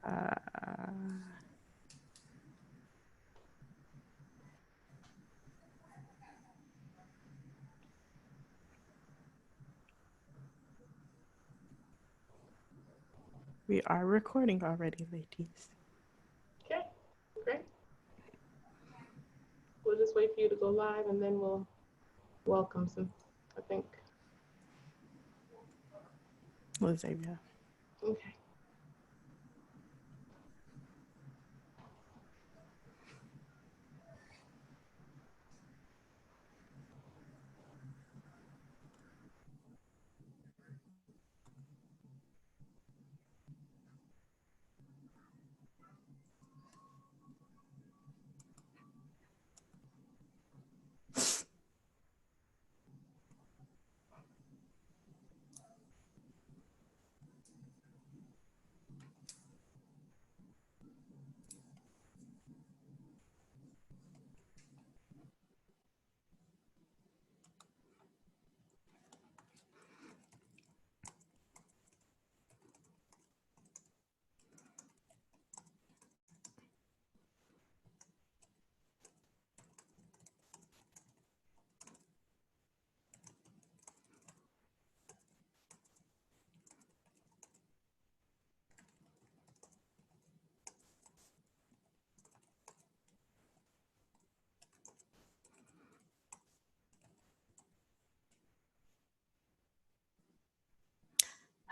Uh, we are recording already, ladies. Okay, great. We'll just wait for you to go live and then we'll welcome some, I think. Lasavia. Okay.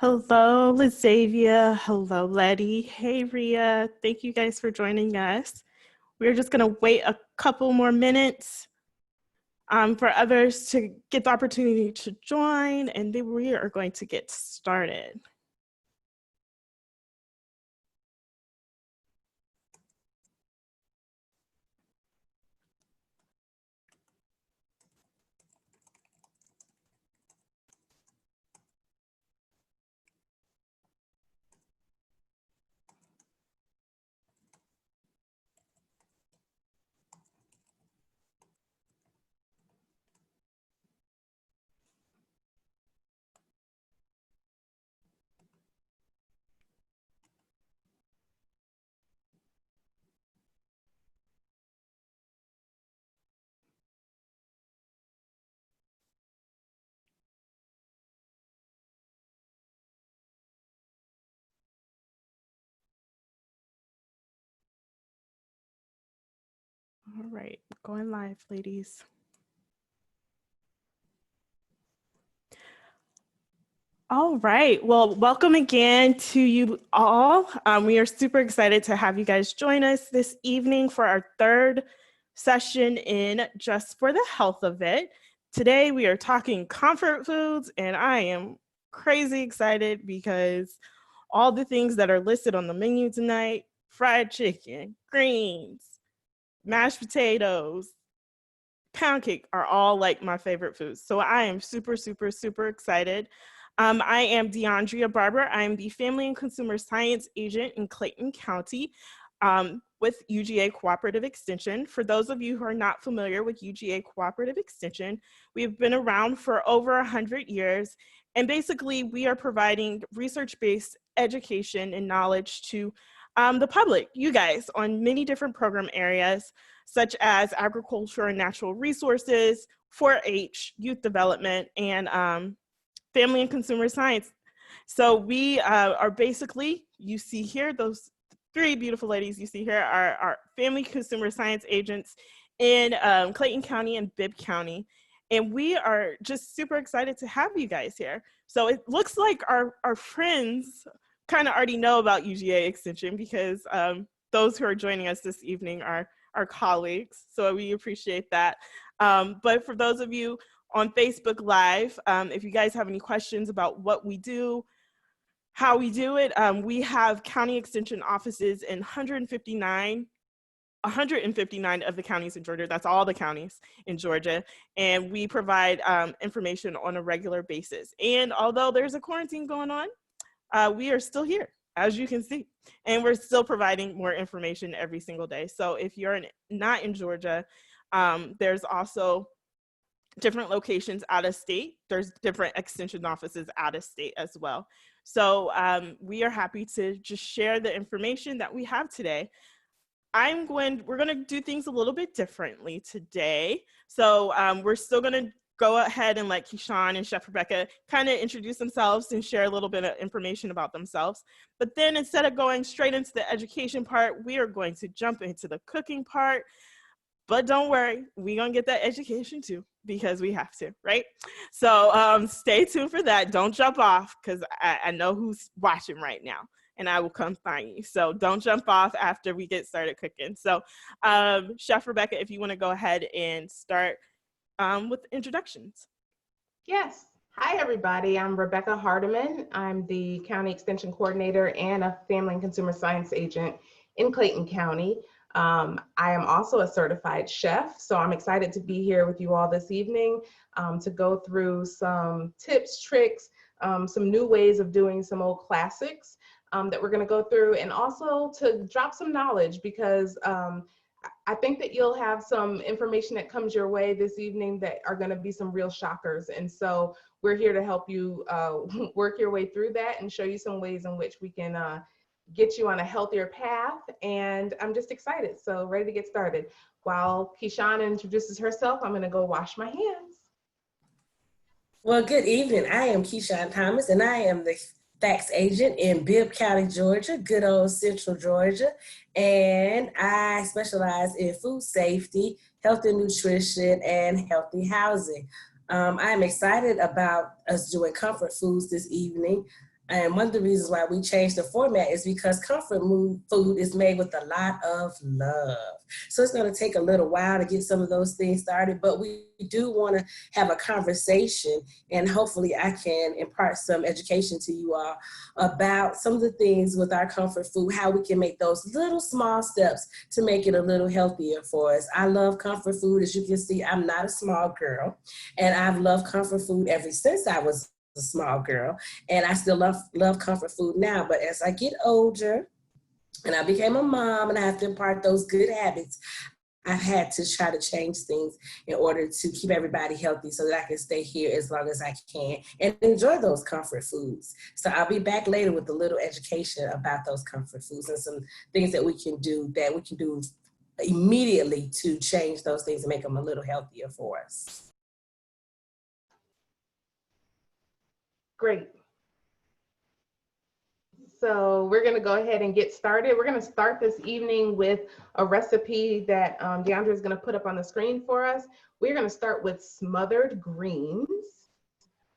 Hello, Lasavia. Hello, Letty. Hey, Ria. Thank you guys for joining us. We're just going to wait a couple more minutes for others to get the opportunity to join, and then we are going to get started. All right, going live, ladies. All right. Well, welcome again to you all. We are super excited to have you guys join us this evening for our third session in Just for the Health of It. Today, we are talking comfort foods, and I am crazy excited because all the things that are listed on the menu tonight, fried chicken, greens, mashed potatoes, pound cake are all like my favorite foods. So I am super, super, super excited. I am DeAndrea Barber. I am the Family and Consumer Science Agent in Clayton County with UGA Cooperative Extension. For those of you who are not familiar with UGA Cooperative Extension, we've been around for over 100 years. And basically, we are providing research-based education and knowledge to the public, you guys, on many different program areas, such as agriculture and natural resources, 4-H, youth development, and family and consumer science. So we are basically, you see here, those three beautiful ladies you see here are our family consumer science agents in Clayton County and Bibb County. And we are just super excited to have you guys here. So it looks like our friends kind of already know about UGA Extension because those who are joining us this evening are our colleagues. So we appreciate that. But for those of you on Facebook Live, if you guys have any questions about what we do, how we do it, we have county extension offices in 159 of the counties in Georgia. That's all the counties in Georgia. And we provide information on a regular basis. And although there's a quarantine going on, we are still here, as you can see. And we're still providing more information every single day. So if you're not in Georgia, there's also different locations out of state. There's different extension offices out of state as well. So we are happy to just share the information that we have today. We're going to do things a little bit differently today. So we're still going to go ahead and let Keyshawn and Chef Rebecca kind of introduce themselves and share a little bit of information about themselves. But then instead of going straight into the education part, we are going to jump into the cooking part. But don't worry, we're going to get that education too, because we have to, right? So stay tuned for that. Don't jump off, because I know who's watching right now, and I will come find you. So don't jump off after we get started cooking. So Chef Rebecca, if you want to go ahead and start with introductions. Yes. Hi, everybody. I'm Rebecca Hardiman. I'm the County Extension Coordinator and a Family and Consumer Science Agent in Clayton County. I am also a certified chef, so I'm excited to be here with you all this evening to go through some tips, tricks, some new ways of doing some old classics that we're going to go through, and also to drop some knowledge, because I think that you'll have some information that comes your way this evening that are going to be some real shockers. And so we're here to help you work your way through that and show you some ways in which we can get you on a healthier path. And I'm just excited. So ready to get started. While Keyshawn introduces herself, I'm going to go wash my hands. Well, good evening. I am Keyshawn Thomas, and I am the Facts Agent in Bibb County, Georgia, good old Central Georgia. And I specialize in food safety, health and nutrition, and healthy housing. I'm excited about us doing comfort foods this evening. And one of the reasons why we changed the format is because comfort food is made with a lot of love. So it's going to take a little while to get some of those things started, but we do want to have a conversation, and hopefully I can impart some education to you all about some of the things with our comfort food, how we can make those little small steps to make it a little healthier for us. I love comfort food. As you can see, I'm not a small girl, and I've loved comfort food ever since I was a small girl, and I still love comfort food now. But as I get older and I became a mom and I have to impart those good habits, I've had to try to change things in order to keep everybody healthy so that I can stay here as long as I can and enjoy those comfort foods. So I'll be back later with a little education about those comfort foods and some things that we can do immediately to change those things and make them a little healthier for us. Great. So we're going to go ahead and get started. We're going to start this evening with a recipe that Deandra is going to put up on the screen for us. We're going to start with smothered greens.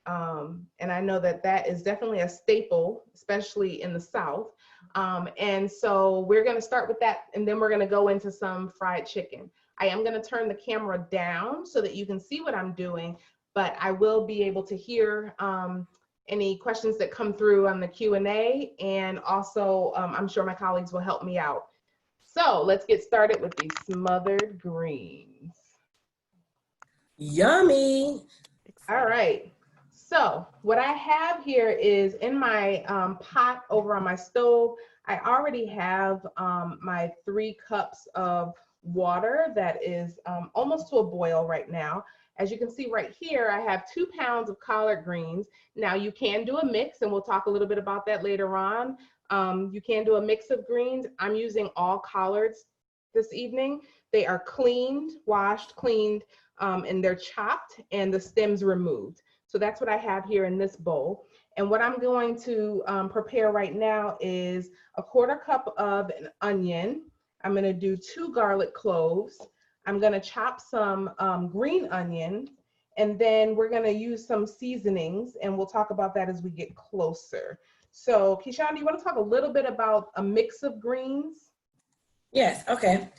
And I know that that is definitely a staple, especially in the South. And so we're going to start with that, and then we're going to go into some fried chicken. I am going to turn the camera down so that you can see what I'm doing, but I will be able to hear any questions that come through on the Q&A, and also I'm sure my colleagues will help me out. So let's get started with these smothered greens. Yummy. All right. So what I have here is in my pot over on my stove, I already have my 3 cups of water that is almost to a boil right now. As you can see right here, I have 2 pounds of collard greens. Now you can do a mix, and we'll talk a little bit about that later on. You can do a mix of greens. I'm using all collards this evening. They are cleaned, washed, cleaned, and they're chopped and the stems removed. So that's what I have here in this bowl. And what I'm going to prepare right now is a 1/4 cup of an onion. I'm going to do 2 garlic cloves. I'm going to chop some green onion, and then we're going to use some seasonings, and we'll talk about that as we get closer. So Keyshawn, do you want to talk a little bit about a mix of greens? Yes, okay.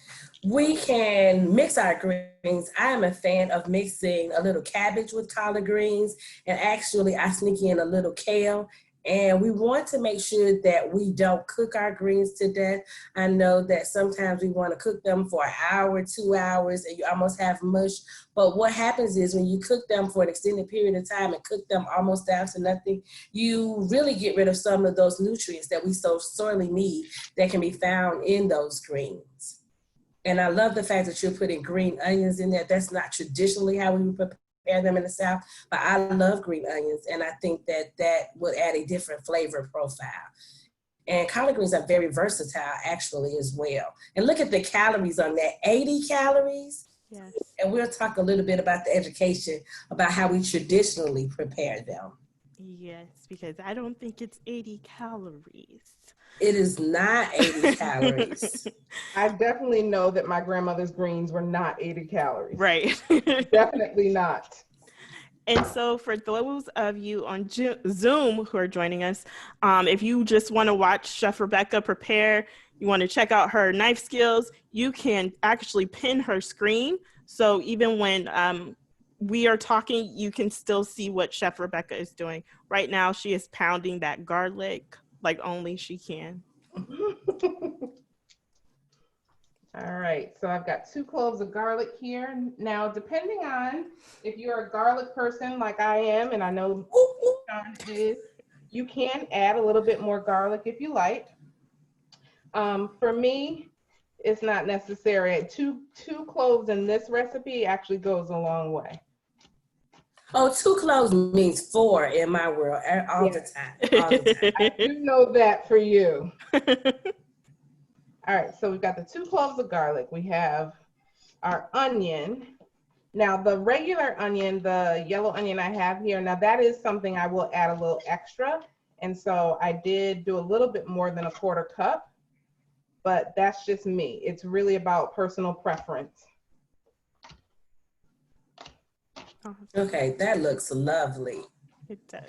We can mix our greens. I am a fan of mixing a little cabbage with collard greens, and actually I sneak in a little kale. And we want to make sure that we don't cook our greens to death. I know that sometimes we want to cook them for 1 hour, 2 hours, and you almost have mush. But what happens is when you cook them for an extended period of time and cook them almost down to nothing, you really get rid of some of those nutrients that we so sorely need that can be found in those greens. And I love the fact that you're putting green onions in there. That's not traditionally how we would prepare prepare them in the South, but I love green onions, and I think that would add a different flavor profile. And collard greens are very versatile, actually, as well. And look at the calories on that, 80 calories. Yes. And we'll talk a little bit about the education, about how we traditionally prepare them. Yes, because I don't think it's 80 calories. It is not 80 calories. I definitely know that my grandmother's greens were not 80 calories. Right. Definitely not. And so for those of you on Zoom who are joining us, if you just want to watch Chef Rebecca prepare, you want to check out her knife skills, you can actually pin her screen. So even when we are talking, you can still see what Chef Rebecca is doing. Right now, she is pounding that garlic like only she can. All right, so I've got 2 cloves of garlic here. Now, depending on if you're a garlic person like I am, and I know Sean is, you can add a little bit more garlic if you like. For me, it's not necessary. Two cloves in this recipe actually goes a long way. Oh, 2 cloves means 4 in my world all the time. All the time. I do know that for you. All right, so we've got the 2 cloves of garlic. We have our onion. Now, the regular onion, the yellow onion I have here, now that is something I will add a little extra. And so I did do a little bit more than a 1/4 cup, but that's just me. It's really about personal preference. Okay, that looks lovely. It does.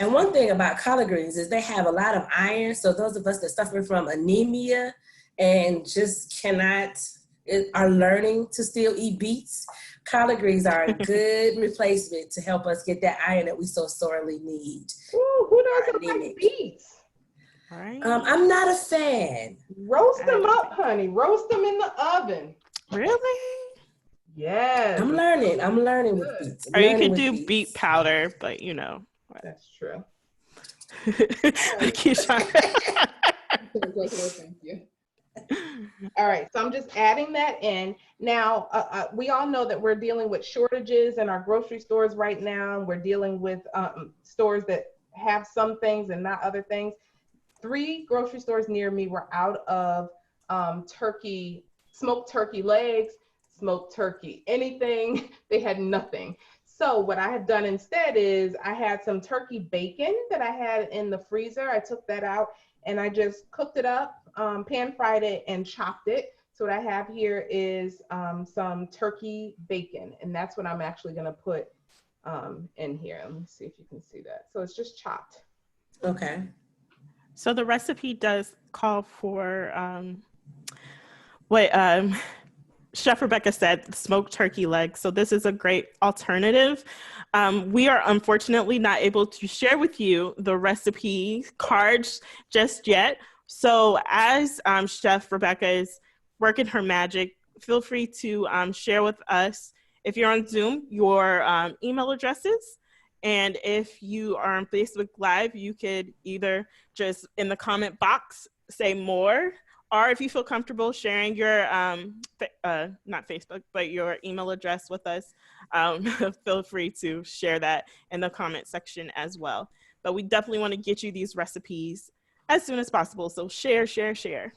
And one thing about collard greens is they have a lot of iron. So those of us that suffer from anemia and just are learning to still eat beets, collard greens are a good replacement to help us get that iron that we so sorely need. Ooh, who doesn't like beets? Right. I'm not a fan. Roast them up, honey. Roast them in the oven. Really? Yes. I'm learning with beets. Or you could do beet powder, but you know. That's true. Keisha. Thank you. All right, so I'm just adding that in. Now, we all know that we're dealing with shortages in our grocery stores right now. We're dealing with stores that have some things and not other things. 3 grocery stores near me were out of smoked turkey legs, smoked turkey anything. They had nothing. So what I have done instead is I had some turkey bacon that I had in the freezer. I took that out and I just cooked it up, pan fried it and chopped it. So what I have here is some turkey bacon, and that's what I'm actually gonna put in here. Let me see if you can see that. So it's just chopped. Okay. So the recipe does call for Chef Rebecca said, smoked turkey legs. So this is a great alternative. We are unfortunately not able to share with you the recipe cards just yet. So as Chef Rebecca is working her magic, feel free to share with us, if you're on Zoom, your email addresses. And if you are on Facebook Live, you could either just in the comment box say more, or if you feel comfortable sharing your, not Facebook, but your email address with us, feel free to share that in the comment section as well. But we definitely want to get you these recipes as soon as possible. So share, share, share.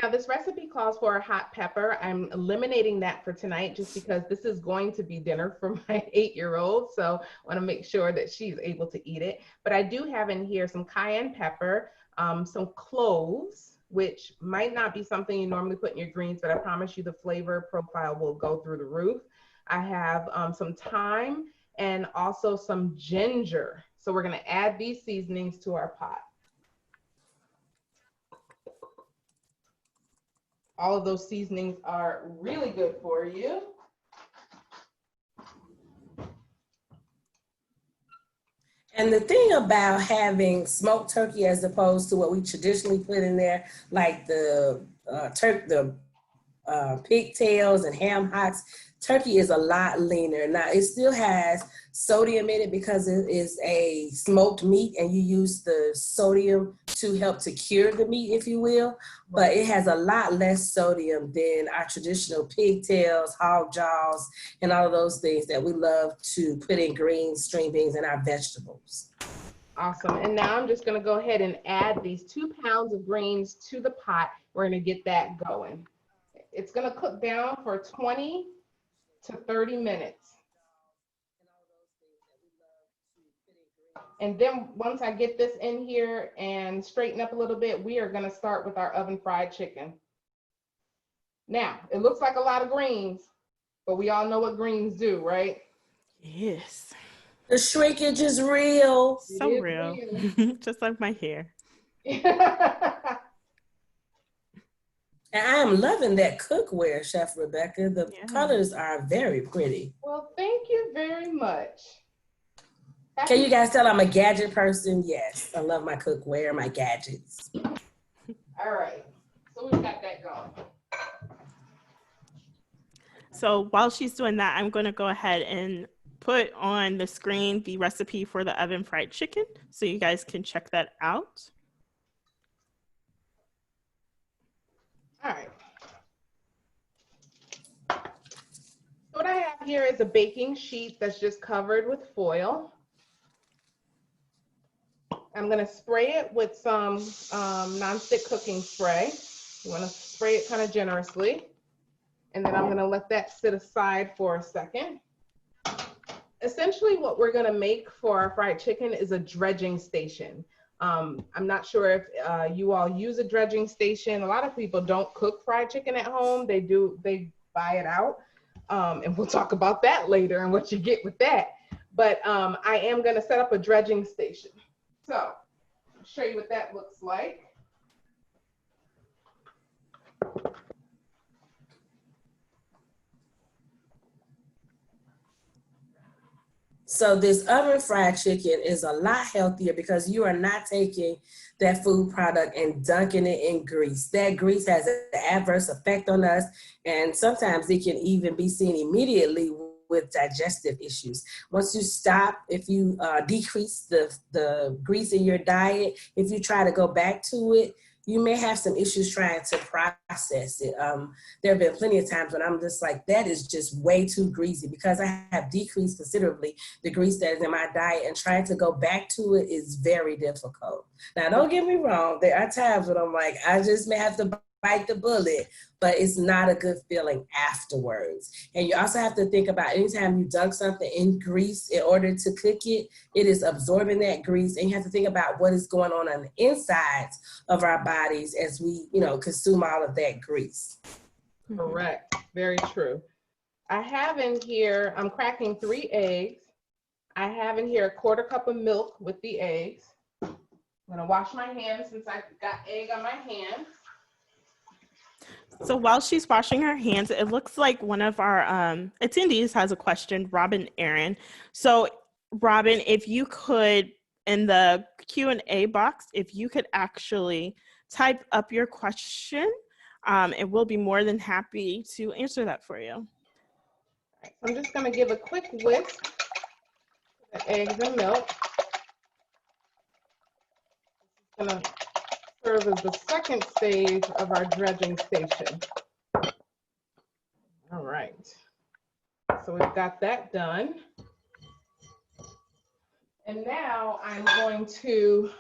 Now this recipe calls for a hot pepper. I'm eliminating that for tonight just because this is going to be dinner for my 8-year-old. So I want to make sure that she's able to eat it. But I do have in here some cayenne pepper, some cloves, which might not be something you normally put in your greens, but I promise you the flavor profile will go through the roof. I have some thyme and also some ginger. So we're gonna add these seasonings to our pot. All of those seasonings are really good for you. And the thing about having smoked turkey as opposed to what we traditionally put in there, like the pigtails and ham hocks, turkey is a lot leaner. Now, it still has sodium in it because it is a smoked meat and you use the sodium to help to cure the meat, if you will, but it has a lot less sodium than our traditional pigtails, hog jaws, and all of those things that we love to put in greens, string beans, and our vegetables. Awesome. And now I'm just going to go ahead and add these 2 pounds of greens to the pot. We're going to get that going. It's going to cook down for 20 to 30 minutes. And then once I get this in here and straighten up a little bit, we are going to start with our oven fried chicken. Now, it looks like a lot of greens, but we all know what greens do, right? Yes. The shrinkage is real. So real. Just like my hair. And I am loving that cookware, Chef Rebecca. The colors are very pretty. Well, thank you very much. Can you guys tell I'm a gadget person? Yes, I love my cookware, my gadgets. All right, so we've got that going. So while she's doing that, I'm going to go ahead and put on the screen the recipe for the oven fried chicken so you guys can check that out. All right. What I have here is a baking sheet that's just covered with foil. I'm going to spray it with some nonstick cooking spray. You want to spray it kind of generously. And then I'm going to let that sit aside for a second. Essentially, what we're going to make for our fried chicken is a dredging station. I'm not sure if you all use a dredging station. A lot of people don't cook fried chicken at home. They buy it out. And we'll talk about that later and what you get with that. But I am going to set up a dredging station. So I'll show you what that looks like. So this oven fried chicken is a lot healthier because you are not taking that food product and dunking it in grease. That grease has an adverse effect on us, and sometimes it can even be seen immediately with digestive issues. Once you stop, if you decrease the grease in your diet, if you try to go back to it, you may have some issues trying to process it. There have been plenty of times when I'm just like, that is just way too greasy, because I have decreased considerably the grease that is in my diet, and trying to go back to it is very difficult. Now, don't get me wrong. There are times when I'm like, I just may have to bite the bullet, but it's not a good feeling afterwards. And you also have to think about anytime you dunk something in grease in order to cook it, it is absorbing that grease, and you have to think about what is going on the insides of our bodies as we, consume all of that grease. Correct. Very true. I have in here, I'm cracking 3 eggs. I have in here a 1/4 cup of milk with the eggs. I'm gonna wash my hands since I've got egg on my hands. So while she's washing her hands, it looks like one of our attendees has a question, Robin Aaron. So Robin, if you could, in the Q&A box, if you could actually type up your question, and we'll be more than happy to answer that for you. All right, so I'm just gonna give a quick whisk of the eggs and milk. This is gonna serve as the second stage of our dredging station. All right, so we've got that done. And now I'm going to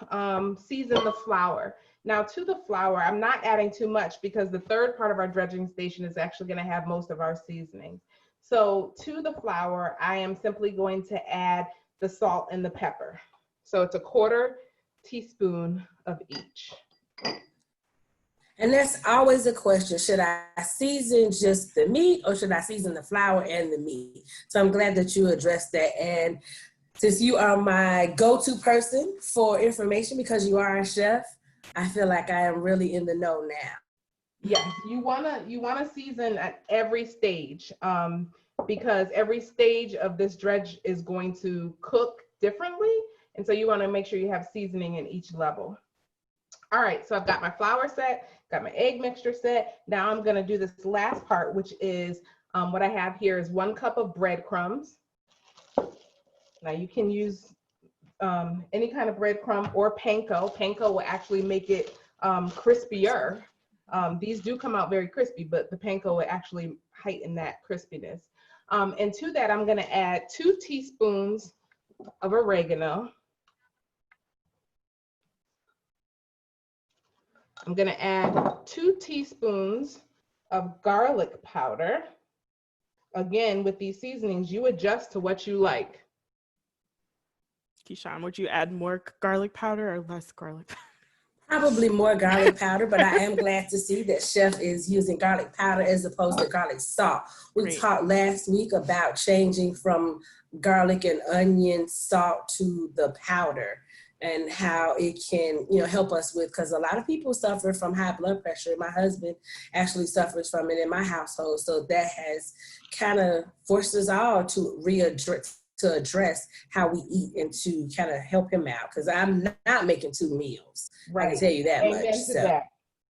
season the flour. Now to the flour, I'm not adding too much because the third part of our dredging station is actually going to have most of our seasonings. So to the flour, I am simply going to add the salt and the pepper. So it's a 1/4 teaspoon of each. And that's always a question. Should I season just the meat, or should I season the flour and the meat? So I'm glad that you addressed that. And since you are my go-to person for information because you are a chef, I feel like I am really in the know now. Yes, you wanna season at every stage, because every stage of this dredge is going to cook differently, and so you want to make sure you have seasoning in each level. All right, so I've got my flour set, got my egg mixture set. Now I'm going to do this last part, which is what I have here is 1 cup of breadcrumbs. Now you can use any kind of breadcrumb or panko. Panko will actually make it crispier. These do come out very crispy, but the panko will actually heighten that crispiness. And to that, I'm gonna add 2 teaspoons of oregano. I'm gonna add 2 teaspoons of garlic powder. Again, with these seasonings, you adjust to what you like. Keyshawn, would you add more garlic powder or less garlic powder? Probably more garlic powder, but I am glad to see that Chef is using garlic powder as opposed to garlic salt. We Great. talked last week about changing from garlic and onion salt to the powder and how it can, help us with, because a lot of people suffer from high blood pressure. My husband actually suffers from it in my household. So that has kind of forced us all to address how we eat and to kind of help him out, because I'm not making 2 meals. Right. I can tell you that Amen much. To that.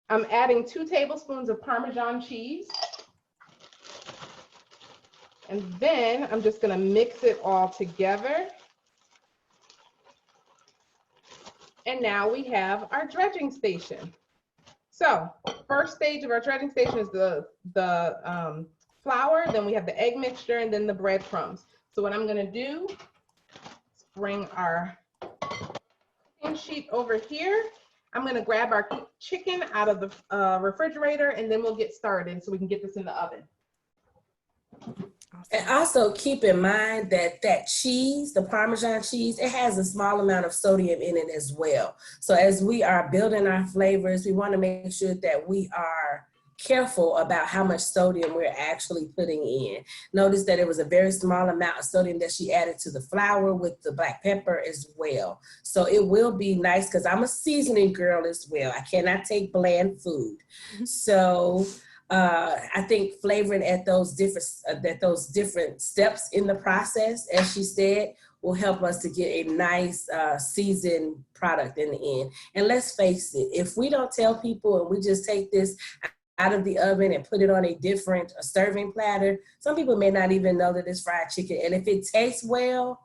I'm adding 2 tablespoons of Parmesan cheese. And then I'm just gonna mix it all together. And now we have our dredging station. So first stage of our dredging station is the flour, then we have the egg mixture, and then the breadcrumbs. So what I'm gonna do is bring our cooking sheet over here. I'm gonna grab our chicken out of the refrigerator, and then we'll get started so we can get this in the oven. And also keep in mind that cheese, the Parmesan cheese, it has a small amount of sodium in it as well. So as we are building our flavors, we want to make sure that we are careful about how much sodium we're actually putting in. Notice that it was a very small amount of sodium that she added to the flour with the black pepper as well. So it will be nice, because I'm a seasoning girl as well. I cannot take bland food. So I think flavoring at those different steps in the process, as she said, will help us to get a nice seasoned product in the end. And let's face it, if we don't tell people and we just take this out of the oven and put it on a serving platter, some people may not even know that it's fried chicken. And if it tastes well,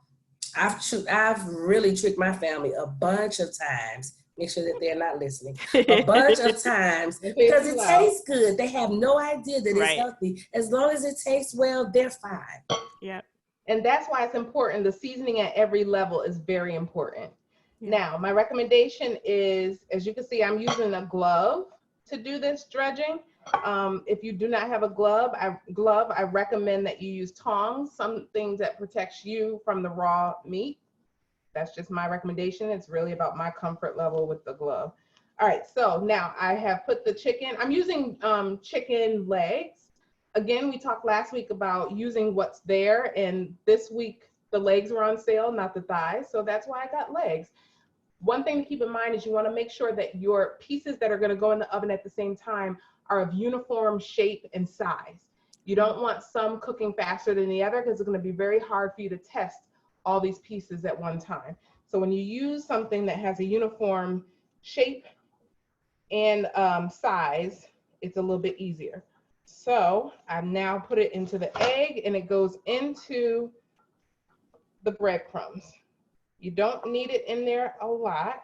I've really tricked my family a bunch of times. Make sure that they're not listening. A bunch of times, because it tastes good. They have no idea that it's healthy. As long as it tastes well, they're fine. Yeah. And that's why it's important. The seasoning at every level is very important. Yeah. Now, my recommendation is, as you can see, I'm using a glove to do this dredging. If you do not have a glove, I recommend that you use tongs, something that protects you from the raw meat. That's just my recommendation. It's really about my comfort level with the glove. All right, so now I have put the chicken. I'm using chicken legs. Again, we talked last week about using what's there, and this week the legs were on sale, not the thighs, so that's why I got legs. One thing to keep in mind is you want to make sure that your pieces that are going to go in the oven at the same time are of uniform shape and size. You don't want some cooking faster than the other, because it's going to be very hard for you to test all these pieces at one time. So when you use something that has a uniform shape and size, it's a little bit easier. So I've now put it into the egg, and it goes into the breadcrumbs. You don't need it in there a lot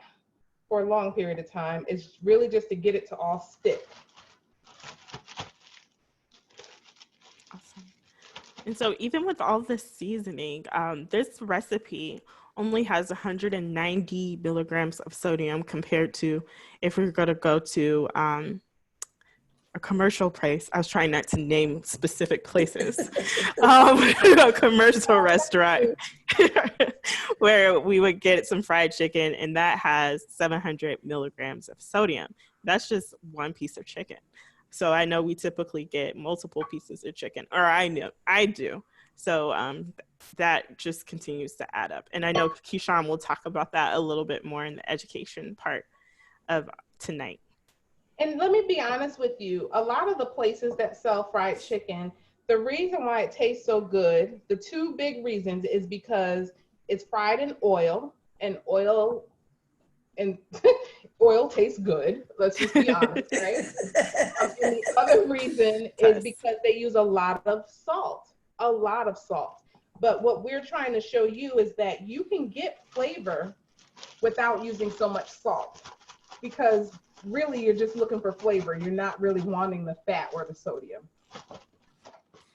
for a long period of time. It's really just to get it to all stick. Awesome. And so even with all this seasoning, this recipe only has 190 milligrams of sodium compared to if we were going to go to a commercial place. I was trying not to name specific places. A commercial restaurant where we would get some fried chicken, and that has 700 milligrams of sodium. That's just one piece of chicken. So I know we typically get multiple pieces of chicken, or I do. So that just continues to add up. And I know Keyshawn will talk about that a little bit more in the education part of tonight. And let me be honest with you, a lot of the places that sell fried chicken, the reason why it tastes so good, the 2 big reasons is because it's fried in oil, and oil tastes good. Let's just be honest, right? And the other reason is because they use a lot of salt. But what we're trying to show you is that you can get flavor without using so much salt, because really you're just looking for flavor. You're not really wanting the fat or the sodium.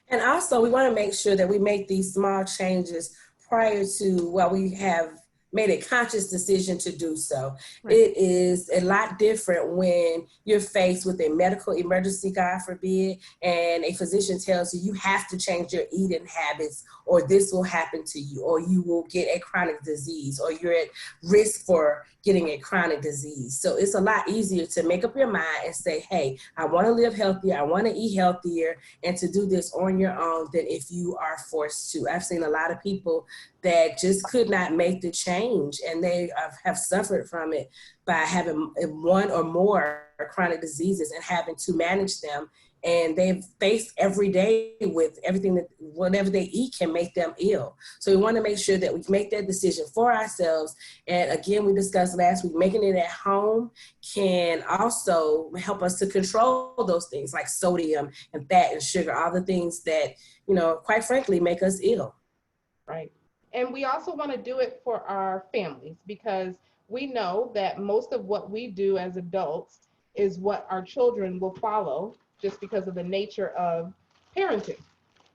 And also, we want to make sure that we make these small changes prior to, well, we have made a conscious decision to do so. Right. It is a lot different when you're faced with a medical emergency, God forbid, and a physician tells you you have to change your eating habits, or this will happen to you, or you will get a chronic disease, or you're at risk for getting a chronic disease. So it's a lot easier to make up your mind and say, hey, I want to live healthier, I want to eat healthier, and to do this on your own than if you are forced to. I've seen a lot of people that just could not make the change, and they have suffered from it by having one or more chronic diseases and having to manage them. And they've faced every day with everything that whatever they eat can make them ill. So we want to make sure that we make that decision for ourselves. And again, we discussed last week, making it at home can also help us to control those things like sodium and fat and sugar, all the things that, you know, quite frankly, make us ill. Right. And we also want to do it for our families, because we know that most of what we do as adults is what our children will follow, just because of the nature of parenting.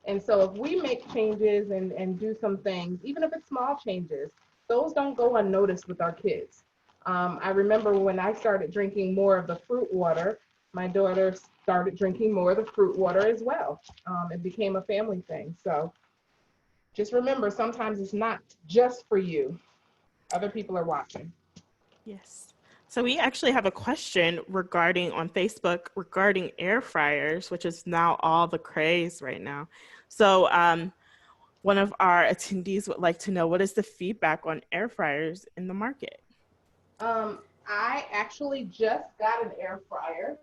And so if we make changes and do some things, even if it's small changes, those don't go unnoticed with our kids. I remember when I started drinking more of the fruit water, my daughter started drinking more of the fruit water as well. It became a family thing. So just remember, sometimes it's not just for you. Other people are watching. Yes. So we actually have a question regarding on Facebook regarding air fryers, which is now all the craze right now. So one of our attendees would like to know, what is the feedback on air fryers in the market? I actually just got an air fryer.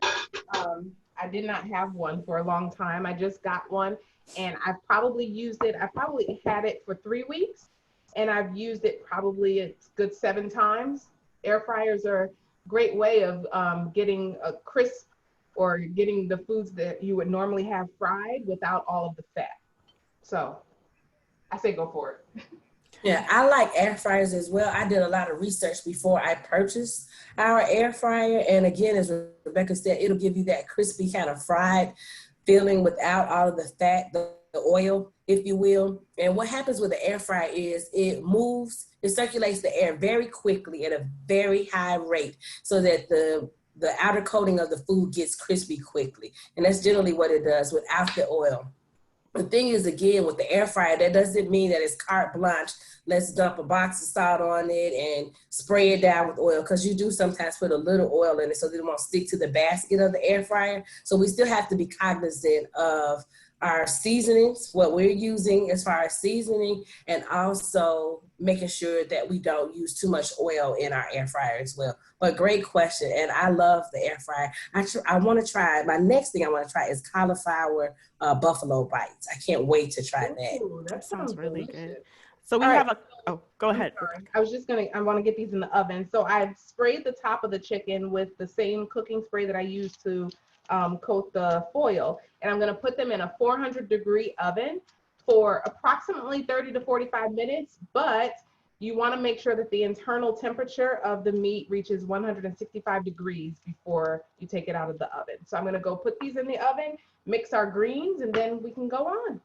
I did not have one for a long time. I just got one, and I've probably used it. I probably had it for 3 weeks, and I've used it probably a good 7 times. Air fryers are a great way of getting a crisp or getting the foods that you would normally have fried without all of the fat. So I say go for it. Yeah, I like air fryers as well. I did a lot of research before I purchased our air fryer. And again, as Rebecca said, it'll give you that crispy kind of fried feeling without all of the fat, the oil, if you will. And what happens with the air fryer is it circulates the air very quickly at a very high rate so that the outer coating of the food gets crispy quickly. And that's generally what it does without the oil. The thing is, again, with the air fryer, that doesn't mean that it's carte blanche. Let's dump a box of salt on it and spray it down with oil, because you do sometimes put a little oil in it so that it won't stick to the basket of the air fryer. So we still have to be cognizant of our seasonings, what we're using as far as seasoning, and also making sure that we don't use too much oil in our air fryer as well. But great question, and I love the air fryer. I want to try, my next thing I want to try is cauliflower buffalo bites. I can't wait to try that. Ooh, that sounds really good. So we have go ahead. I want to get these in the oven. So I've sprayed the top of the chicken with the same cooking spray that I use to coat the foil. And I'm going to put them in a 400-degree oven for approximately 30 to 45 minutes. But you want to make sure that the internal temperature of the meat reaches 165 degrees before you take it out of the oven. So I'm going to go put these in the oven, mix our greens, and then we can go on.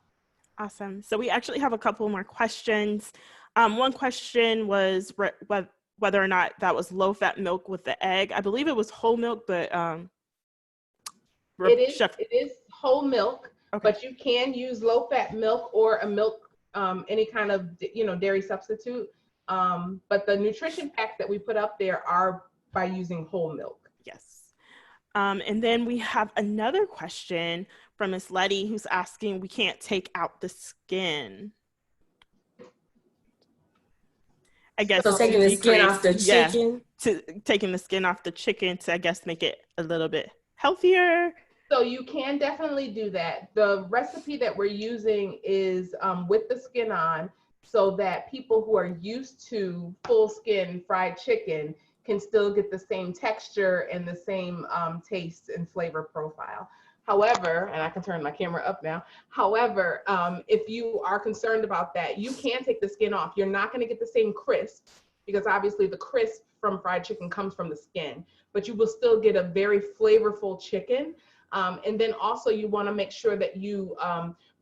Awesome. So we actually have a couple more questions. One question was whether or not that was low-fat milk with the egg. I believe it was whole milk, but it is whole milk, okay. But you can use low-fat milk or a milk, any kind of dairy substitute. But the nutrition packs that we put up there are by using whole milk. Yes. And then we have another question from Miss Letty, who's asking, we can't take out the skin. I guess so taking the skin off the chicken. Taking the skin off the chicken to, I guess, make it a little bit healthier. So you can definitely do that. The recipe that we're using is with the skin on, so that people who are used to full skin fried chicken can still get the same texture and the same taste and flavor profile. However, and I can turn my camera up now. However, if you are concerned about that, you can take the skin off. You're not going to get the same crisp because obviously the crisp from fried chicken comes from the skin, but you will still get a very flavorful chicken. And then also you want to make sure that you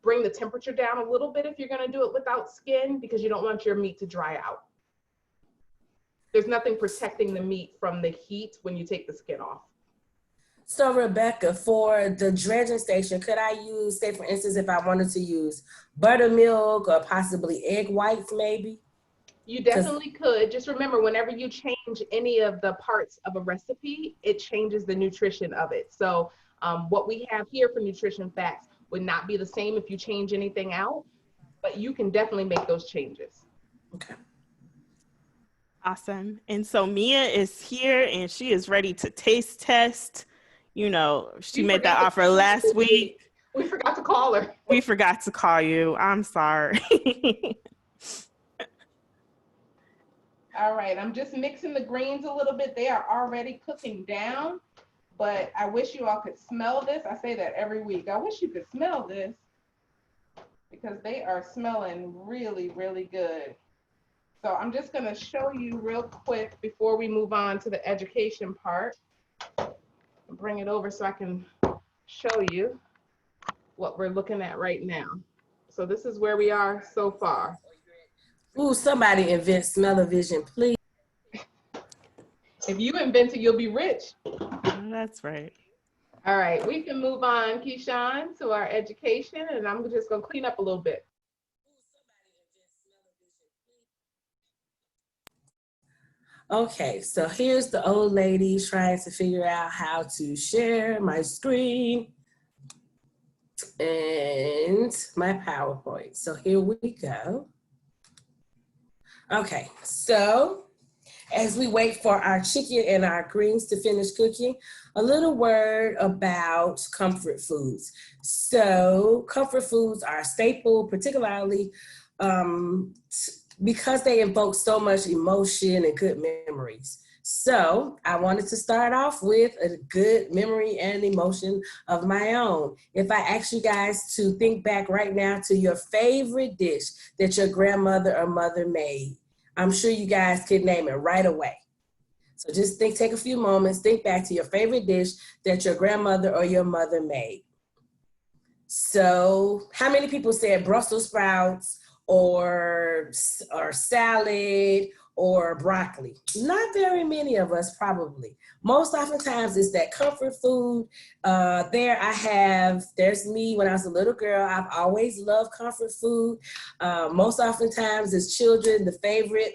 bring the temperature down a little bit if you're going to do it without skin, because you don't want your meat to dry out. There's nothing protecting the meat from the heat when you take the skin off. So Rebecca, for the dredging station, could I use, say for instance, if I wanted to use buttermilk or possibly egg whites maybe? You definitely could. Just remember, whenever you change any of the parts of a recipe, it changes the nutrition of it. So what we have here for nutrition facts would not be the same if you change anything out, but you can definitely make those changes. Okay. Awesome. And so Mia is here and she is ready to taste test. You know, she made that offer last week. We forgot to call her. We forgot to call you. I'm sorry. All right, I'm just mixing the greens a little bit. They are already cooking down, but I wish you all could smell this. I say that every week. I wish you could smell this because they are smelling really, really good. So I'm just gonna show you real quick before we move on to the education part. Bring it over so I can show you what we're looking at right now. So this is where we are so far. Ooh, somebody invent smell-o-vision, please. If you invent it, you'll be rich. That's right. All right, we can move on, Keyshawn, to our education, and I'm just gonna clean up a little bit. Okay, so here's the old lady trying to figure out how to share my screen and my PowerPoint. So here we go. Okay, so as we wait for our chicken and our greens to finish cooking, a little word about comfort foods. So comfort foods are a staple, particularly because they invoke so much emotion and good memories. So I wanted to start off with a good memory and emotion of my own. If I ask you guys to think back right now to your favorite dish that your grandmother or mother made, I'm sure you guys could name it right away. So just take a few moments, think back to your favorite dish that your grandmother or your mother made. So how many people said Brussels sprouts or salad or broccoli? Not very many of us probably. Most oftentimes it's that comfort food. There's me when I was a little girl. I've always loved comfort food. Most oftentimes as children, the favorite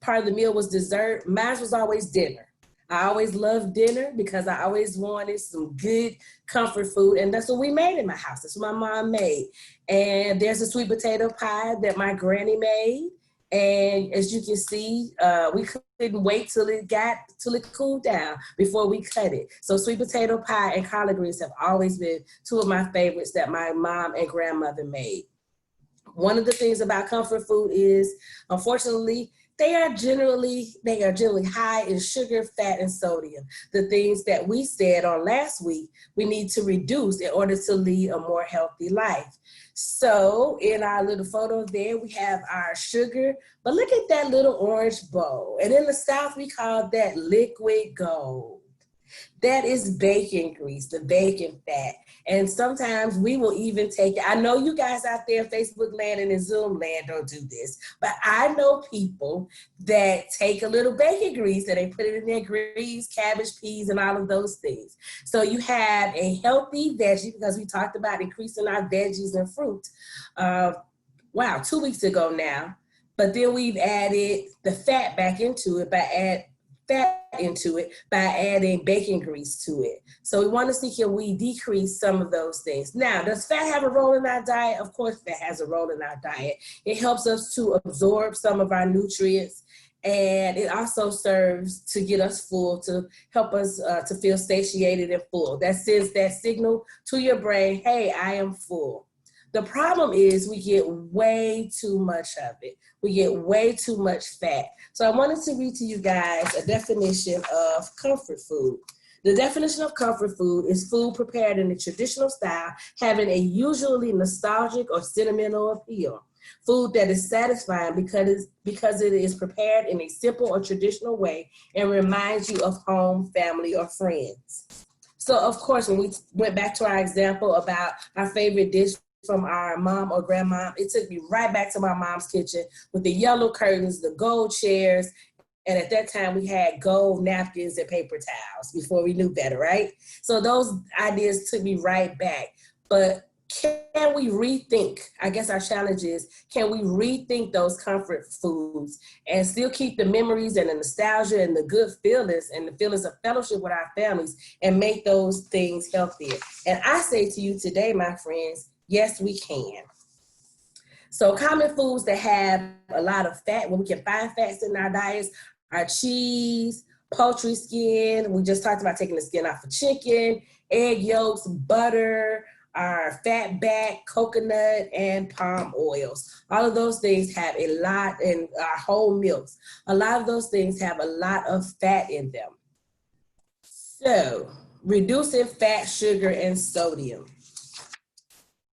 part of the meal was dessert. Mine was always dinner. I always loved dinner because I always wanted some good comfort food, and that's what we made in my house. That's what my mom made. And there's a sweet potato pie that my granny made. And as you can see, we couldn't wait till it cooled down before we cut it. So sweet potato pie and collard greens have always been two of my favorites that my mom and grandmother made. One of the things about comfort food is, unfortunately, they are generally high in sugar, fat, and sodium. The things that we said on last week, we need to reduce in order to lead a more healthy life. So in our little photo there, we have our sugar, but look at that little orange bowl. And in the South, we call that liquid gold. That is bacon grease, the bacon fat. And sometimes we will even take it. I know you guys out there in Facebook land and in Zoom land don't do this, but I know people that take a little bacon grease and they put it in their greens, cabbage, peas, and all of those things. So you have a healthy veggie, because we talked about increasing our veggies and fruit. 2 weeks ago now. But then we've added the fat back into it by adding bacon grease to it. So we want to see, can we decrease some of those things? Now, does fat have a role in our diet? Of course, fat has a role in our diet. It helps us to absorb some of our nutrients, and it also serves to get us full, to help us to feel satiated and full. That sends that signal to your brain, hey, I am full. The problem is we get way too much of it. We get way too much fat. So I wanted to read to you guys a definition of comfort food. The definition of comfort food is food prepared in a traditional style, having a usually nostalgic or sentimental appeal. Food that is satisfying because it is prepared in a simple or traditional way and reminds you of home, family, or friends. So, of course, when we went back to our example about our favorite dish from our mom or grandma, it took me right back to my mom's kitchen with the yellow curtains, the gold chairs, and at that time we had gold napkins and paper towels before we knew better, right? So those ideas took me right back. But can we rethink? I guess our challenge is, can we rethink those comfort foods and still keep the memories and the nostalgia and the good feelings and the feelings of fellowship with our families and make those things healthier? And I say to you today, my friends, yes, we can. So common foods that have a lot of fat, when we can find fats in our diets, are cheese, poultry skin. We just talked about taking the skin off of chicken, egg yolks, butter, our fat back, coconut, and palm oils. All of those things have a lot, and our whole milks. A lot of those things have a lot of fat in them. So, reducing fat, sugar, and sodium.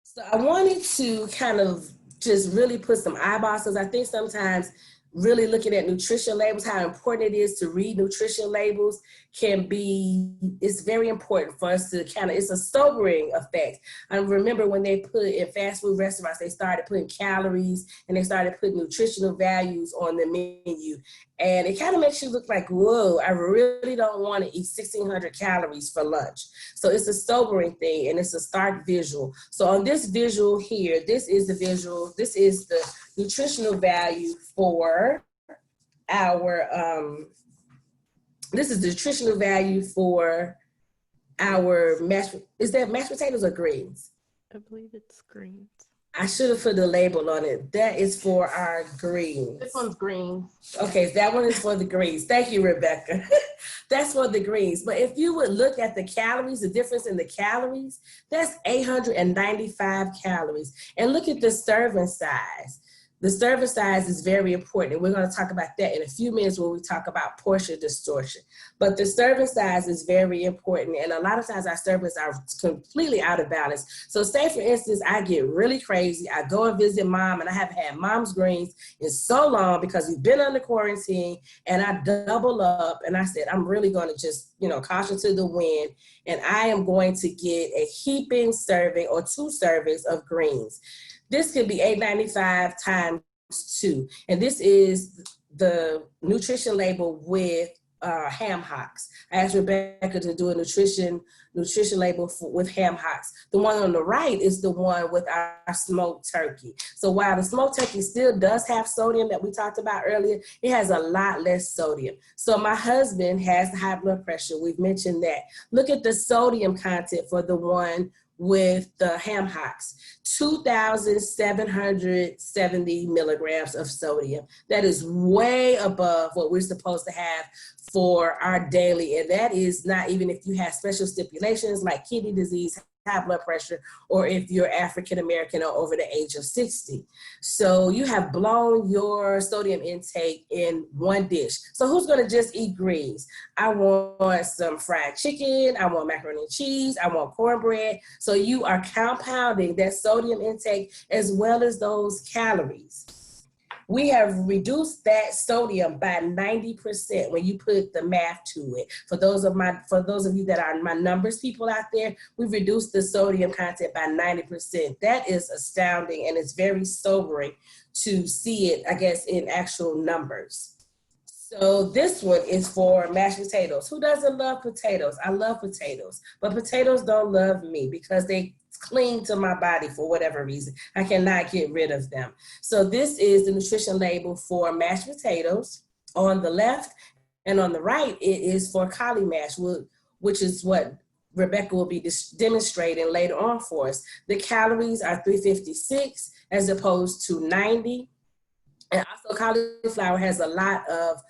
So I wanted to kind of just really put some eyeballs, because I think sometimes really looking at nutrition labels, how important it is to read nutrition labels it's very important for us to it's a sobering effect. I remember when they put in fast food restaurants, they started putting calories and they started putting nutritional values on the menu. And it kind of makes you look like, whoa, I really don't want to eat 1,600 calories for lunch. So it's a sobering thing, and it's a stark visual. So on this visual here, this is the nutritional value for our, this is the nutritional value for our is that mashed potatoes or greens? I believe it's greens. I should have put the label on it. That is for our greens. This one's green. Okay, that one is for the greens. Thank you, Rebecca. That's for the greens. But if you would look at the calories, the difference in the calories, that's 895 calories. And look at the serving size. The serving size is very important. And we're going to talk about that in a few minutes when we talk about portion distortion. But the serving size is very important. And a lot of times our servings are completely out of balance. So say, for instance, I get really crazy. I go and visit mom, and I haven't had mom's greens in so long because we've been under quarantine, and I double up. And I said, I'm really going to just, caution to the wind. And I am going to get a heaping serving or 2 servings of greens. This could be $8.95 times 2. And this is the nutrition label with ham hocks. I asked Rebecca to do a nutrition label with ham hocks. The one on the right is the one with our smoked turkey. So while the smoked turkey still does have sodium that we talked about earlier, it has a lot less sodium. So my husband has high blood pressure. We've mentioned that. Look at the sodium content for the one with the ham hocks, 2,770 milligrams of sodium. That is way above what we're supposed to have for our daily. And that is not even if you have special stipulations like kidney disease, high blood pressure, or if you're African American or over the age of 60. So you have blown your sodium intake in one dish. So who's going to just eat greens? I want some fried chicken. I want macaroni and cheese. I want cornbread. So you are compounding that sodium intake as well as those calories. We have reduced that sodium by 90% when you put the math to it. For those of you that are my numbers people out there, we've reduced the sodium content by 90%. That is astounding, and it's very sobering to see it, I guess, in actual numbers. So this one is for mashed potatoes. Who doesn't love potatoes? I love potatoes, but potatoes don't love me because they cling to my body for whatever reason. I cannot get rid of them. So this is the nutrition label for mashed potatoes on the left, and on the right, it is for cauli mash, which is what Rebecca will be demonstrating later on for us. The calories are 356 as opposed to 90. And also cauliflower has a lot of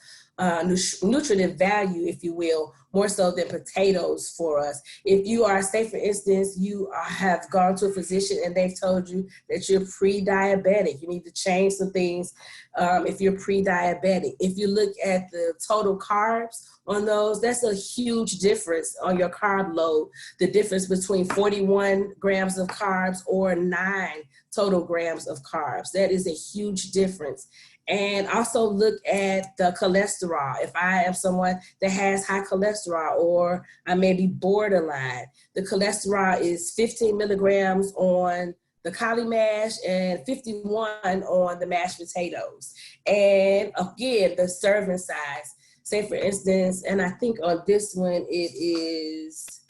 nutritive value, if you will, more so than potatoes for us. If you are, say for instance, you have gone to a physician and they've told you that you're pre-diabetic, you need to change some things if you're pre-diabetic. If you look at the total carbs on those, that's a huge difference on your carb load. The difference between 41 grams of carbs or 9 total grams of carbs. That is a huge difference. And also look at the cholesterol. If I am someone that has high cholesterol or I may be borderline, the cholesterol is 15 milligrams on the cauli mash and 51 on the mashed potatoes. And again, the serving size. Say for instance, and I think on this one it is,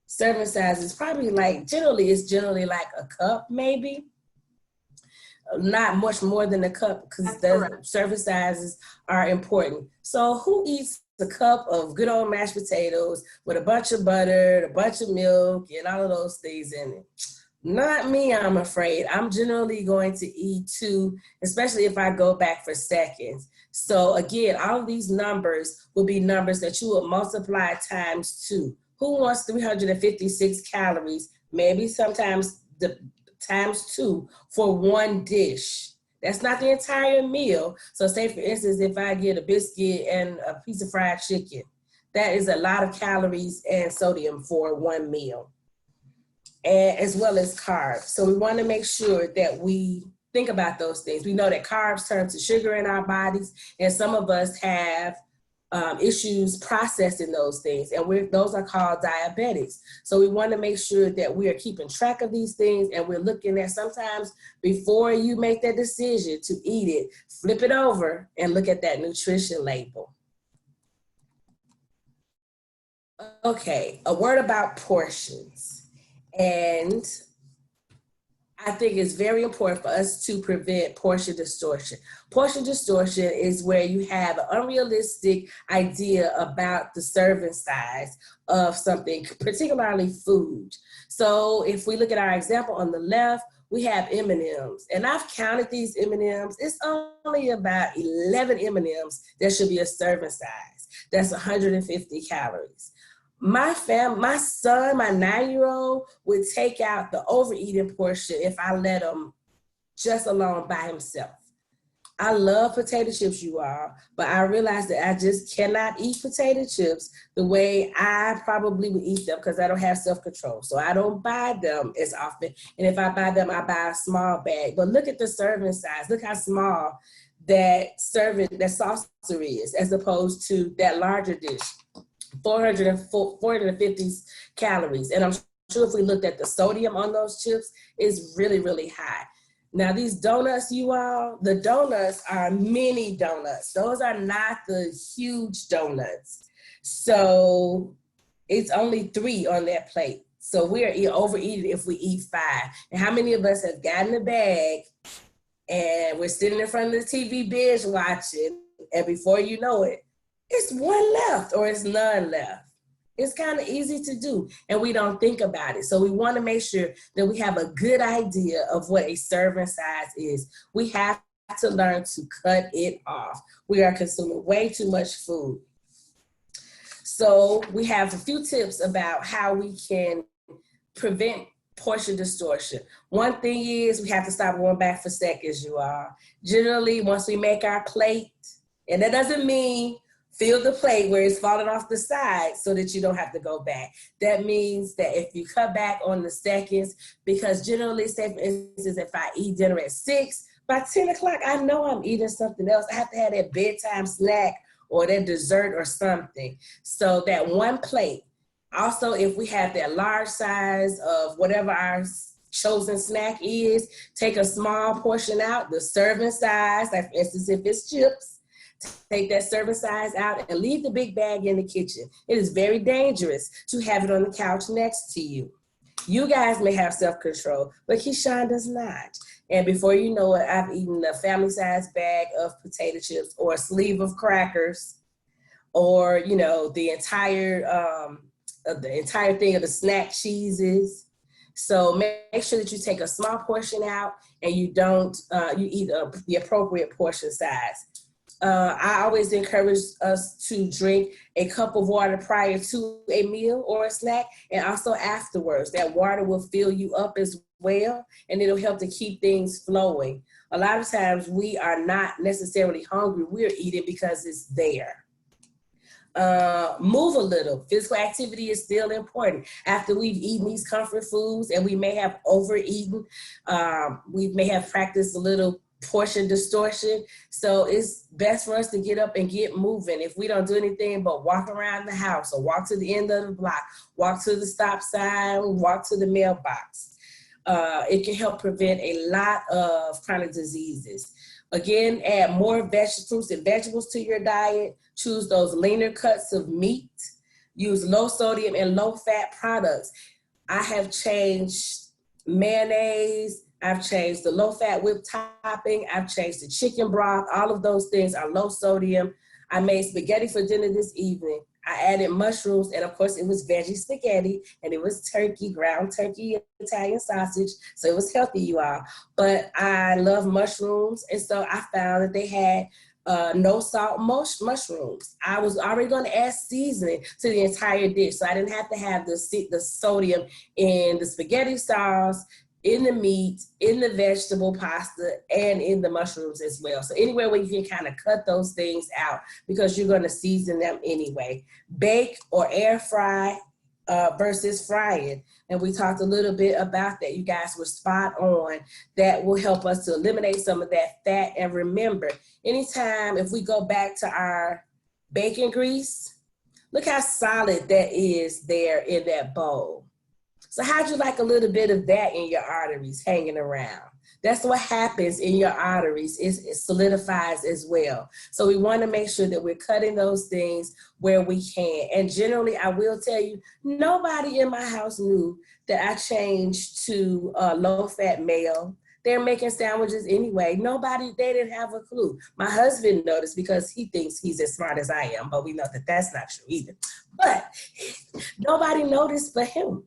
serving size is probably like, it's generally like a cup maybe. Not much more than a cup, because the serving sizes are important. So who eats a cup of good old mashed potatoes with a bunch of butter, a bunch of milk, and all of those things in it? Not me, I'm afraid. I'm generally going to eat 2, especially if I go back for seconds. So again, all of these numbers will be numbers that you will multiply times 2. Who wants 356 calories? Maybe sometimes the times 2 for one dish. That's not the entire meal. So say for instance, if I get a biscuit and a piece of fried chicken, that is a lot of calories and sodium for one meal, and as well as carbs. So we want to make sure that we think about those things. We know that carbs turn to sugar in our bodies, and some of us have issues processing those things, and those are called diabetics. So we want to make sure that we are keeping track of these things, and we're looking at, sometimes before you make that decision to eat it, flip it over and look at that nutrition label. Okay, a word about portions. And I think it's very important for us to prevent portion distortion. Portion distortion is where you have an unrealistic idea about the serving size of something, particularly food. So if we look at our example on the left, we have M&Ms, and I've counted these M&Ms. It's only about 11 M&Ms that should be a serving size. That's 150 calories. My son, my 9-year-old, would take out the overeating portion if I let him just alone by himself. I love potato chips, you all, but I realized that I just cannot eat potato chips the way I probably would eat them, because I don't have self-control. So I don't buy them as often. And if I buy them, I buy a small bag. But look at the serving size. Look how small that saucer is as opposed to that larger dish. 450 calories. And I'm sure if we looked at the sodium on those chips, it's really, really high. Now these donuts, you all, the donuts are mini donuts. Those are not the huge donuts. So it's only 3 on that plate. So we are overeating if we eat 5. And how many of us have gotten a bag and we're sitting in front of the TV binge watching, and before you know it, it's 1 left or it's none left. It's kind of easy to do, and we don't think about it. So we want to make sure that we have a good idea of what a serving size is. We have to learn to cut it off. We are consuming way too much food. So we have a few tips about how we can prevent portion distortion. One thing is we have to stop going back for seconds, you all. Generally, once we make our plate, and that doesn't mean fill the plate where it's falling off the side so that you don't have to go back. That means that if you cut back on the seconds, because generally, say for instance, if I eat dinner at 6, by 10 o'clock, I know I'm eating something else. I have to have that bedtime snack or that dessert or something. So that 1 plate. Also, if we have that large size of whatever our chosen snack is, take a small portion out, the serving size, like for instance, if it's chips, take that serving size out and leave the big bag in the kitchen. It is very dangerous to have it on the couch next to you. You guys may have self-control, but Keyshawn does not. And before you know it, I've eaten a family-size bag of potato chips or a sleeve of crackers, or the entire thing of the snack cheeses. So make sure that you take a small portion out and you eat the appropriate portion size. I always encourage us to drink a cup of water prior to a meal or a snack, and also afterwards. That water will fill you up as well, and it'll help to keep things flowing. A lot of times we are not necessarily hungry. We're eating because it's there. Move a little. Physical activity is still important. After we've eaten these comfort foods and we may have overeaten, we may have practiced a little portion distortion. So it's best for us to get up and get moving. If we don't do anything but walk around the house or walk to the end of the block, walk to the stop sign, walk to the mailbox, it can help prevent a lot of chronic diseases. Again, add more fruits and vegetables to your diet. Choose those leaner cuts of meat. Use low sodium and low fat products. I have changed mayonnaise. I've changed the low fat whipped topping. I've changed the chicken broth. All of those things are low sodium. I made spaghetti for dinner this evening. I added mushrooms, and of course it was veggie spaghetti, and it was turkey, ground turkey, Italian sausage. So it was healthy, you all. But I love mushrooms, and so I found that they had no salt mushrooms. I was already going to add seasoning to the entire dish, so I didn't have to have the sodium in the spaghetti sauce, in the meat, in the vegetable pasta, and in the mushrooms as well. So anywhere where you can kind of cut those things out, because you're going to season them anyway. Bake or air fry versus frying. And we talked a little bit about that. You guys were spot on. That will help us to eliminate some of that fat. And remember, anytime if we go back to our bacon grease, look how solid that is there in that bowl. So how'd you like a little bit of that in your arteries hanging around? That's what happens in your arteries. It solidifies as well. So we want to make sure that we're cutting those things where we can. And generally, I will tell you, nobody in my house knew that I changed to low-fat mayo. They're making sandwiches anyway. They didn't have a clue. My husband noticed because he thinks he's as smart as I am, but we know that that's not true either. But nobody noticed but him.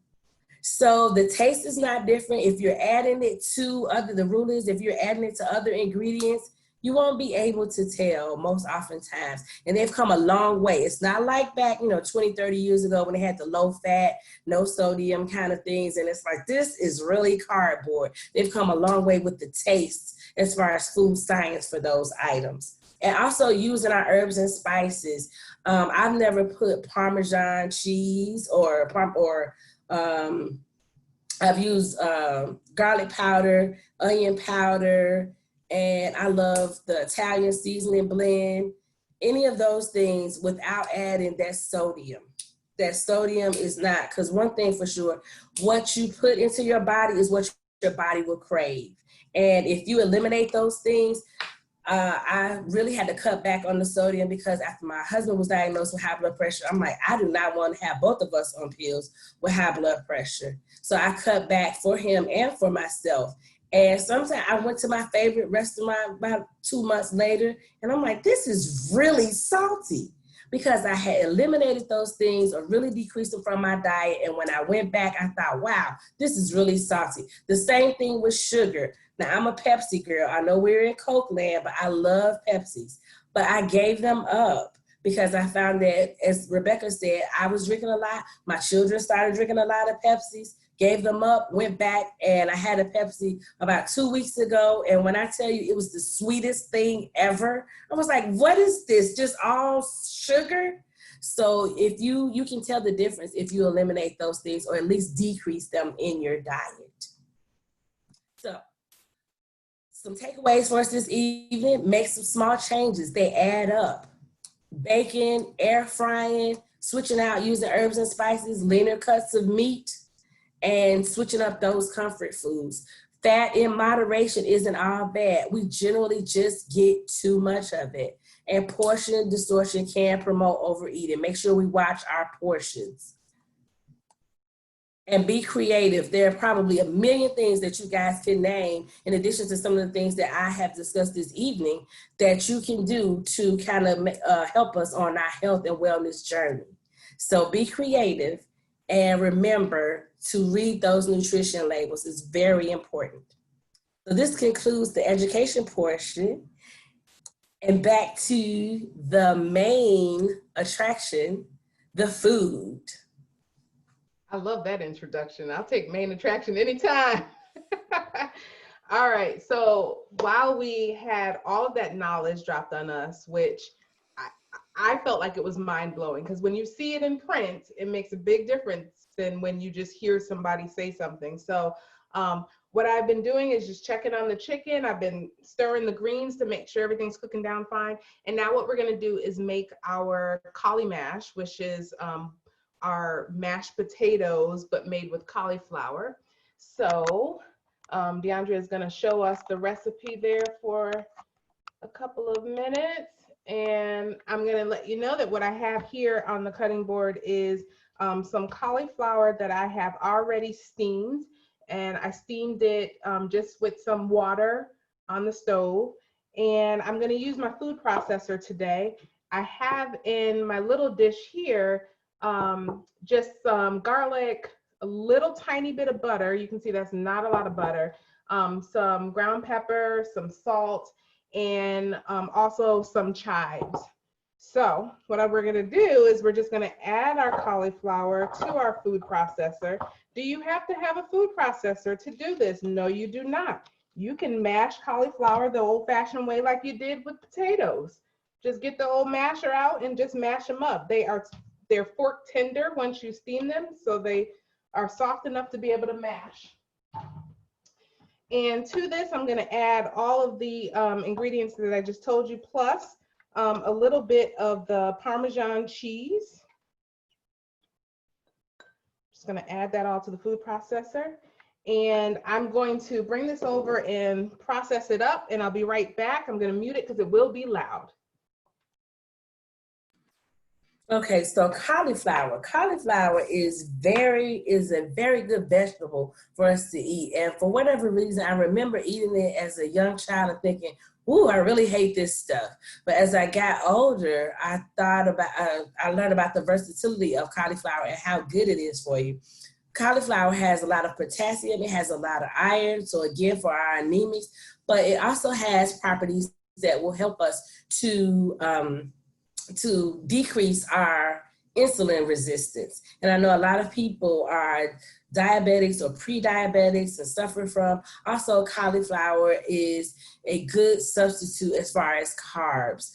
So the taste is not different. If you're adding it to the rule is if you're adding it to other ingredients, you won't be able to tell most oftentimes. And they've come a long way. It's not like back, 20, 30 years ago when they had the low fat, no sodium kind of things. And it's like, this is really cardboard. They've come a long way with the taste as far as food science for those items. And also using our herbs and spices. I've never put Parmesan cheese or I've used garlic powder, onion powder, and I love the Italian seasoning blend. Any of those things without adding that sodium. That sodium is not, because one thing for sure, what you put into your body is what your body will crave. And if you eliminate those things, I really had to cut back on the sodium because after my husband was diagnosed with high blood pressure, I'm like, I do not want to have both of us on pills with high blood pressure. So I cut back for him and for myself. And sometimes I went to my favorite restaurant about 2 months later, and I'm like, this is really salty because I had eliminated those things or really decreased them from my diet. And when I went back, I thought, wow, this is really salty. The same thing with sugar. Now, I'm a Pepsi girl. I know we're in Coke land, but I love Pepsis. But I gave them up because I found that, as Rebecca said, I was drinking a lot. My children started drinking a lot of Pepsis, gave them up, went back, and I had a Pepsi about 2 weeks ago. And when I tell you it was the sweetest thing ever, I was like, what is this? Just all sugar? So if you can tell the difference if you eliminate those things or at least decrease them in your diet. So some takeaways for us this evening: make some small changes. They add up. Bacon, air frying, switching out using herbs and spices, leaner cuts of meat, and switching up those comfort foods. Fat in moderation isn't all bad. We generally just get too much of it. And portion distortion can promote overeating. Make sure we watch our portions. And be creative. There are probably a million things that you guys can name, in addition to some of the things that I have discussed this evening, that you can do to kind of help us on our health and wellness journey. So be creative and remember to read those nutrition labels. It's very important. So this concludes the education portion. And back to the main attraction, the food. I love that introduction. I'll take main attraction anytime. All right. So while we had all of that knowledge dropped on us, which I, I felt like it was mind blowing, because when you see it in print, it makes a big difference than when you just hear somebody say something. So what I've been doing is just checking on the chicken. I've been stirring the greens to make sure everything's cooking down fine. And now what we're going to do is make our cauli mash, which is our mashed potatoes, but made with cauliflower. So DeAndrea is going to show us the recipe there for a couple of minutes. And I'm going to let you know that what I have here on the cutting board is some cauliflower that I have already steamed. And I steamed it just with some water on the stove. And I'm going to use my food processor today. I have in my little dish here just some garlic, a little tiny bit of butter. You can see that's not a lot of butter. Some ground pepper, some salt, and also some chives. So what we're going to do is we're just going to add our cauliflower to our food processor. Do you have to have a food processor to do this? No, you do not. You can mash cauliflower the old-fashioned way like you did with potatoes. Just get the old masher out and just mash them up. They're fork tender once you steam them, so they are soft enough to be able to mash. And to this, I'm going to add all of the ingredients that I just told you, plus a little bit of the Parmesan cheese. Just going to add that all to the food processor. And I'm going to bring this over and process it up, and I'll be right back. I'm going to mute it because it will be loud. Okay, so cauliflower. Cauliflower is a very good vegetable for us to eat. And for whatever reason, I remember eating it as a young child and thinking, ooh, I really hate this stuff. But as I got older, I learned about the versatility of cauliflower and how good it is for you. Cauliflower has a lot of potassium, it has a lot of iron, so again, for our anemics, but it also has properties that will help us to decrease our insulin resistance. And I know a lot of people are diabetics or pre-diabetics and suffer from. Also, cauliflower is a good substitute as far as carbs.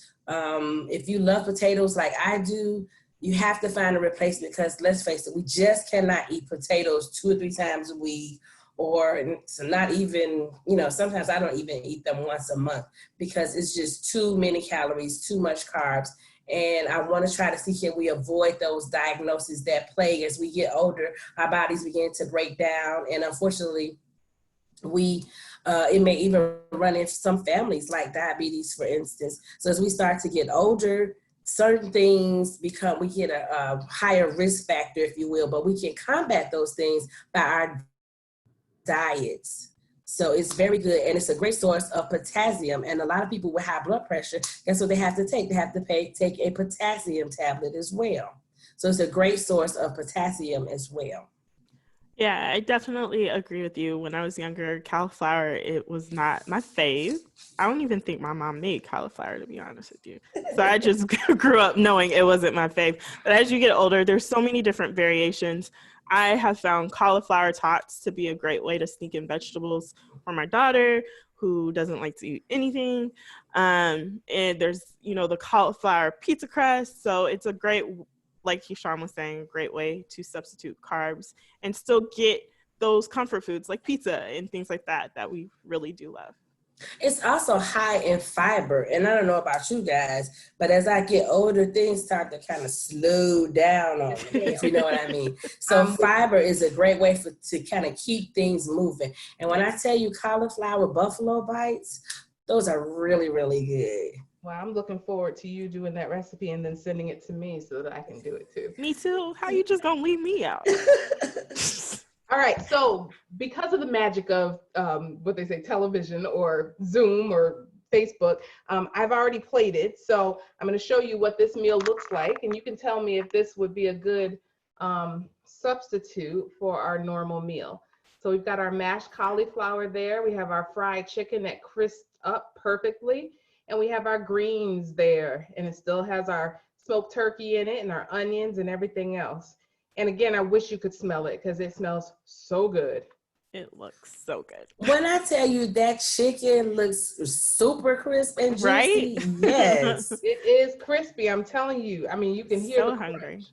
If you love potatoes like I do, you have to find a replacement, because let's face it, we just cannot eat potatoes 2 or 3 times a week, or so not even, sometimes I don't even eat them once a month because it's just too many calories, too much carbs. And I want to try to see, can we avoid those diagnoses that plague as we get older? Our bodies begin to break down, and unfortunately, it may even run into some families like diabetes, for instance. So as we start to get older, certain things we get a higher risk factor, if you will, but we can combat those things by our diets. So it's very good, and it's a great source of potassium. And a lot of people with high blood pressure, that's what they have to take. They have to take a potassium tablet as well. So it's a great source of potassium as well. Yeah, I definitely agree with you. When I was younger, cauliflower, it was not my fave. I don't even think my mom made cauliflower, to be honest with you. So I just grew up knowing it wasn't my fave. But as you get older, there's so many different variations. I have found cauliflower tots to be a great way to sneak in vegetables for my daughter, who doesn't like to eat anything. And there's, the cauliflower pizza crust. So it's a great, like Keyshawn was saying, great way to substitute carbs and still get those comfort foods like pizza and things like that we really do love. It's also high in fiber. And I don't know about you guys, but as I get older, things start to kind of slow down on me, if you know what I mean. So fiber is a great way to kind of keep things moving. And when I tell you cauliflower buffalo bites, those are really, really good. Well, I'm looking forward to you doing that recipe and then sending it to me so that I can do it too. Me too. How you just gonna leave me out? All right, so because of the magic of what they say, television or Zoom or Facebook, I've already plated. So I'm going to show you what this meal looks like, and you can tell me if this would be a good substitute for our normal meal. So we've got our mashed cauliflower there. We have our fried chicken that crisped up perfectly. and we have our greens there, and it still has our smoked turkey in it and our onions and everything else. And again, I wish you could smell it because it smells so good. It looks so good. When I tell you that chicken looks super crisp and Right? juicy, yes. It is crispy, I'm telling you. I mean, you can hear So the hungry. crunch.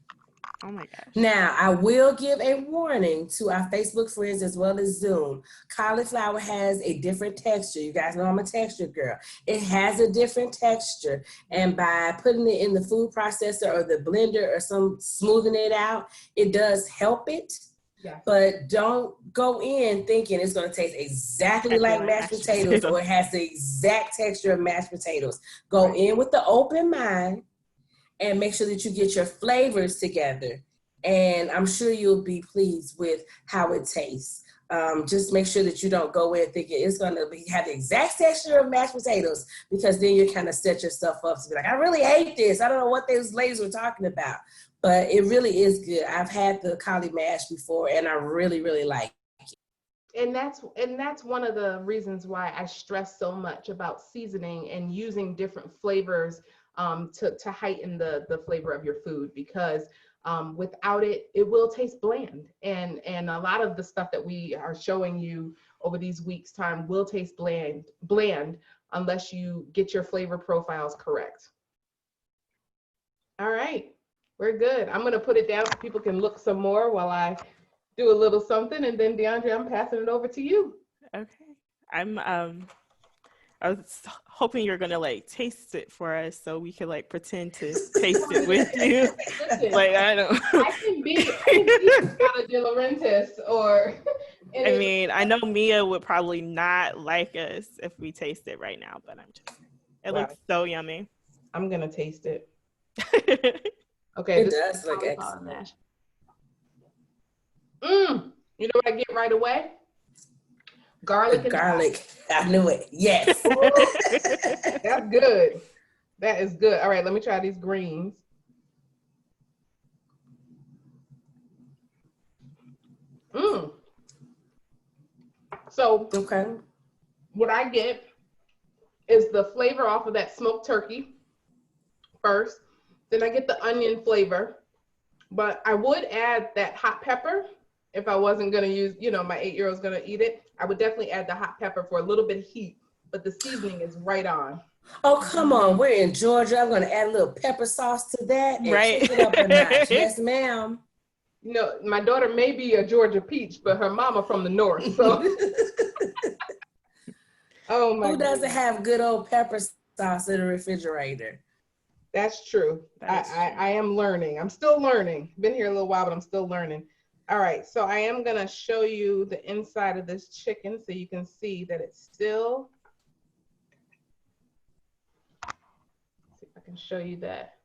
Oh my gosh. Now, I will give a warning to our Facebook friends as well as Zoom. Cauliflower has a different texture. You guys know I'm a texture girl. It has a different texture. And by putting it in the food processor or the blender or some smoothing it out, it does help it. Yes. But don't go in thinking it's going to taste exactly like mashed potatoes or it has the exact texture of mashed potatoes. Go in with the open mind and make sure that you get your flavors together. And I'm sure you'll be pleased with how it tastes. Just make sure that you don't go in thinking it's going to have the exact texture of mashed potatoes, because then you kind of set yourself up to be like, I really hate this. I don't know what those ladies were talking about. But it really is good. I've had the cauli mash before, and I really, really like it. And that's one of the reasons why I stress so much about seasoning and using different flavors to heighten the flavor of your food, because without it, it will taste bland. And a lot of the stuff that we are showing you over these weeks' time will taste bland unless you get your flavor profiles correct. All right. We're good. I'm going to put it down so people can look some more while I do a little something. And then DeAndre, I'm passing it over to you. Okay. I was hoping you're going to like taste it for us so we can like pretend to taste it with you. Listen, Like, I don't. I can be Scala de Laurentiis or. I mean, I know Mia would probably not like us if we taste it right now, but I'm just, it looks so yummy. I'm going to taste it. Okay, it does look excellent. You know what I get right away? Garlic and garlic. I knew it. Yes. That's good. That is good. All right, let me try these greens. So, okay, what I get is the flavor off of that smoked turkey first. Then I get the onion flavor, but I would add that hot pepper if I wasn't going to use, my 8-year-old's going to eat it. I would definitely add the hot pepper for a little bit of heat, but the seasoning is right on. Oh, come on. We're in Georgia. I'm going to add a little pepper sauce to that and kick it up a notch. Yes, ma'am. My daughter may be a Georgia peach, but her mama from the north, so. Oh my! Who doesn't have good old pepper sauce in the refrigerator? That's true. I am learning. I'm still learning. Been here a little while, but I'm still learning. All right, so I am gonna show you the inside of this chicken so you can see that it's still. Let's see if I can show you that.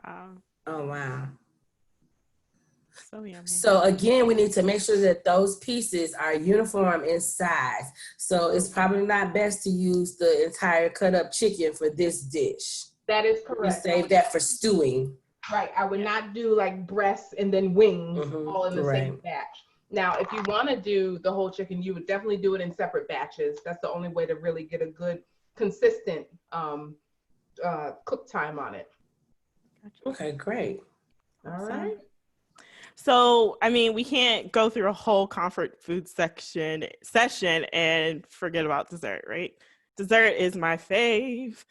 Wow. Oh, wow. So yummy. So again, we need to make sure that those pieces are uniform in size. So it's probably not best to use the entire cut up chicken for this dish. That is correct. We save that for stewing. Right. I would not do like breasts and then wings all in the same batch. Now, if you want to do the whole chicken, you would definitely do it in separate batches. That's the only way to really get a good, consistent cook time on it. Okay, great. All right. So, I mean, we can't go through a whole comfort food session and forget about dessert, right? Dessert is my fave.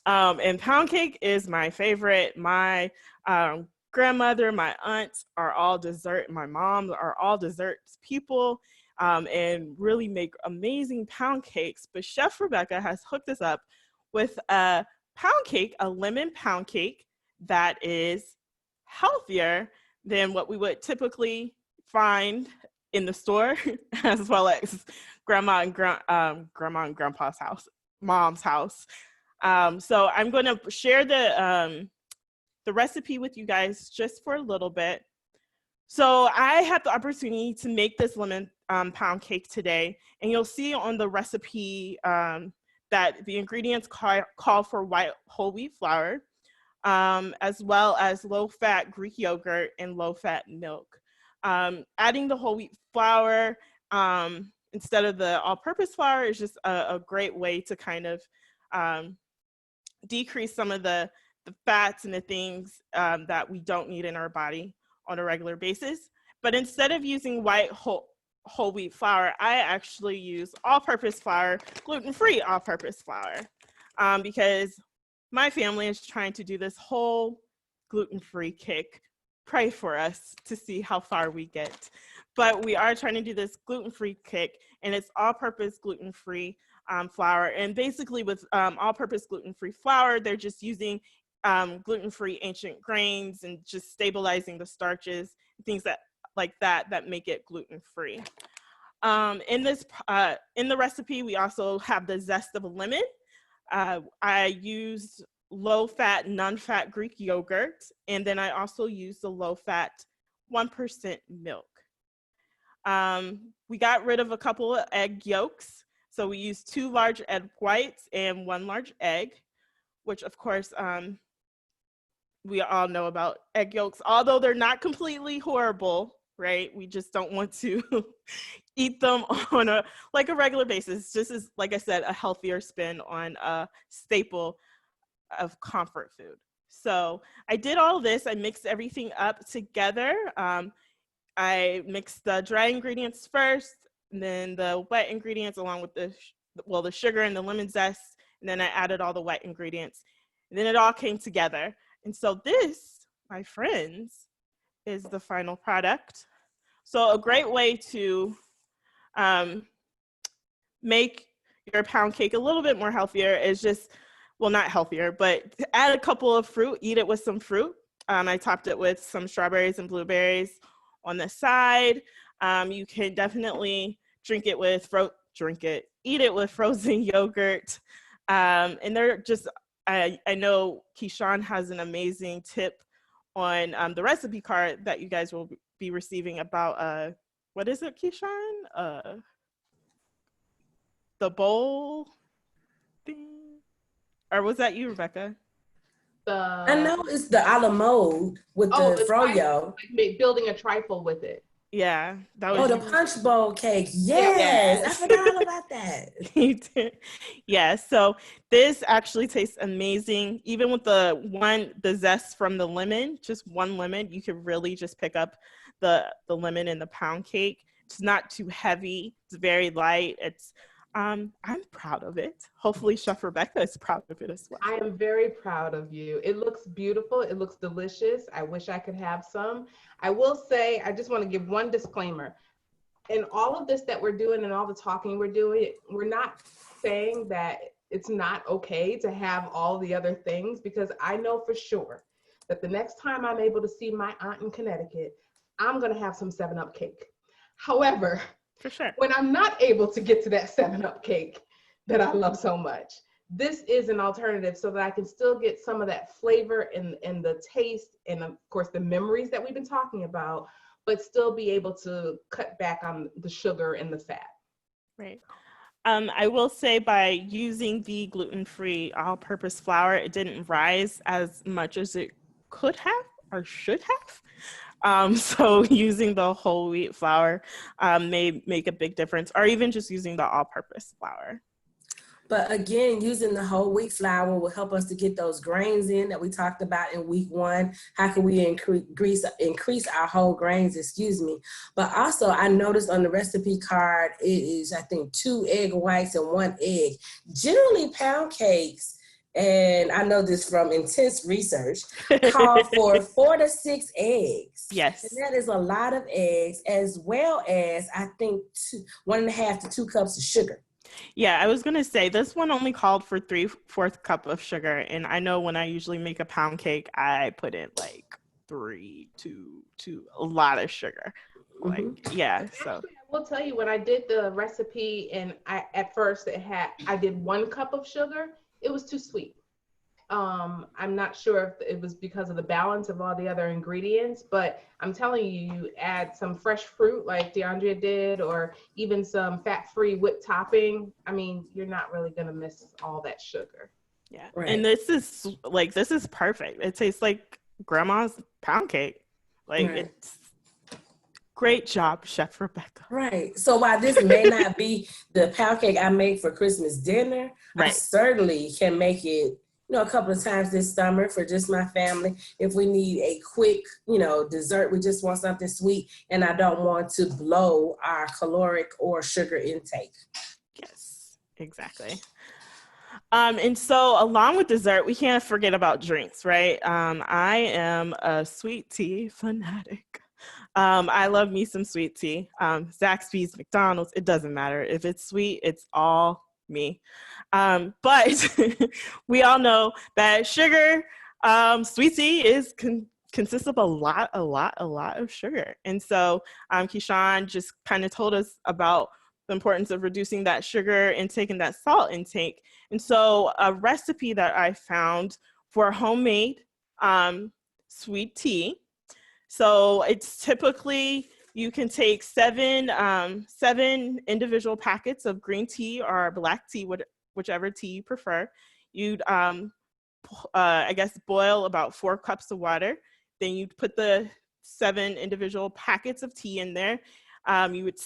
And pound cake is my favorite. My grandmother, my aunts are all dessert. My mom are all desserts people and really make amazing pound cakes. But Chef Rebecca has hooked us up with a pound cake, a lemon pound cake that is healthier than what we would typically find in the store, as well as grandma and grandpa's house, mom's house. So I'm going to share the recipe with you guys just for a little bit. So I had the opportunity to make this lemon pound cake today, and you'll see on the recipe that the ingredients call for white whole wheat flour, as well as low-fat Greek yogurt and low-fat milk. Adding the whole wheat flour instead of the all-purpose flour is just a great way to kind of decrease some of the fats and the things that we don't need in our body on a regular basis. But instead of using white whole wheat flour, I actually use all-purpose flour, gluten-free all-purpose flour, because my family is trying to do this whole gluten-free kick. Pray for us to see how far we get. But we are trying to do this gluten-free kick, and it's all-purpose gluten-free flour. And basically with all-purpose gluten-free flour, they're just using gluten-free ancient grains and just stabilizing the starches, things like that make it gluten-free. In the recipe, we also have the zest of a lemon. I used low-fat, non-fat Greek yogurt, and then I also used the low-fat 1% milk. We got rid of a couple of egg yolks. So we used 2 large egg whites and 1 large egg, which of course, we all know about egg yolks, although they're not completely horrible, right? We just don't want to eat them on a regular basis. Just as, like I said, a healthier spin on a staple of comfort food. So I did all this. I mixed everything up together. I mixed the dry ingredients first, and then the wet ingredients along with the sugar and the lemon zest, and then I added all the wet ingredients, and then it all came together. And so this, my friends, is the final product. So a great way to make your pound cake a little bit more healthier is just, well, not healthier, but to add a couple of fruit, eat it with some fruit. I topped it with some strawberries and blueberries on the side. You can definitely eat it with frozen yogurt. And they're just, I know Keyshawn has an amazing tip on the recipe card that you guys will be receiving about, what is it, Keyshawn? The bowl thing? Or was that you, Rebecca? I know it's the a la mode with the froyo. Like building a trifle with it. Yeah, that was. Oh, the punch bowl cake. Yes, I forgot all about that. You did. Yeah, so this actually tastes amazing. Even with the zest from the lemon, just 1 lemon, you can really just pick up the lemon in the pound cake. It's not too heavy. It's very light. It's I'm proud of it. Hopefully Chef Rebecca is proud of it as well. I am very proud of you. It looks beautiful. It looks delicious. I wish I could have some. I will say, I just want to give one disclaimer. In all of this that we're doing and all the talking we're doing, we're not saying that it's not okay to have all the other things, because I know for sure that the next time I'm able to see my aunt in Connecticut, I'm going to have some 7-Up cake. However, for sure, when I'm not able to get to that 7-Up cake that I love so much, this is an alternative so that I can still get some of that flavor and the taste and of course the memories that we've been talking about, but still be able to cut back on the sugar and the fat. Right. I will say by using the gluten-free all-purpose flour, it didn't rise as much as it could have or should have. So using the whole wheat flour may make a big difference, or even just using the all-purpose flour. But again, using the whole wheat flour will help us to get those grains in that we talked about in week 1. How can we increase our whole grains, But also I noticed on the recipe card, it is, I think, 2 egg whites and 1 egg. Generally pound cakes, and I know this from intense research, call for 4 to 6 eggs. Yes. And that is a lot of eggs, as well as, I think, 1.5 to 2 cups of sugar. Yeah, I was going to say this one only called for 3/4 cup of sugar. And I know when I usually make a pound cake, I put in like 3 to a lot of sugar. Like, yeah. So actually, I will tell you, when I did the recipe and at first I did 1 cup of sugar, it was too sweet. I'm not sure if it was because of the balance of all the other ingredients, but I'm telling you, you add some fresh fruit like DeAndrea did, or even some fat-free whipped topping. I mean, you're not really going to miss all that sugar. Yeah. Right. And this is perfect. It tastes like grandma's pound cake. Like, it's great job, Chef Rebecca. Right. So while this may not be the pound cake I make for Christmas dinner, I certainly can make it a couple of times this summer for just my family. If we need a quick, dessert, we just want something sweet and I don't want to blow our caloric or sugar intake. Yes, exactly. And so along with dessert, we can't forget about drinks, right? I am a sweet tea fanatic. I love me some sweet tea. Zaxby's, McDonald's, it doesn't matter. If it's sweet, it's all me. But we all know that sugar, sweet tea consists of a lot of sugar. And so Keyshawn just kind of told us about the importance of reducing that sugar intake and that salt intake. And so a recipe that I found for homemade sweet tea. So it's typically, you can take seven individual packets of green tea or black tea, whichever tea you prefer. You'd, boil about 4 cups of water. Then you'd put the 7 individual packets of tea in there. You would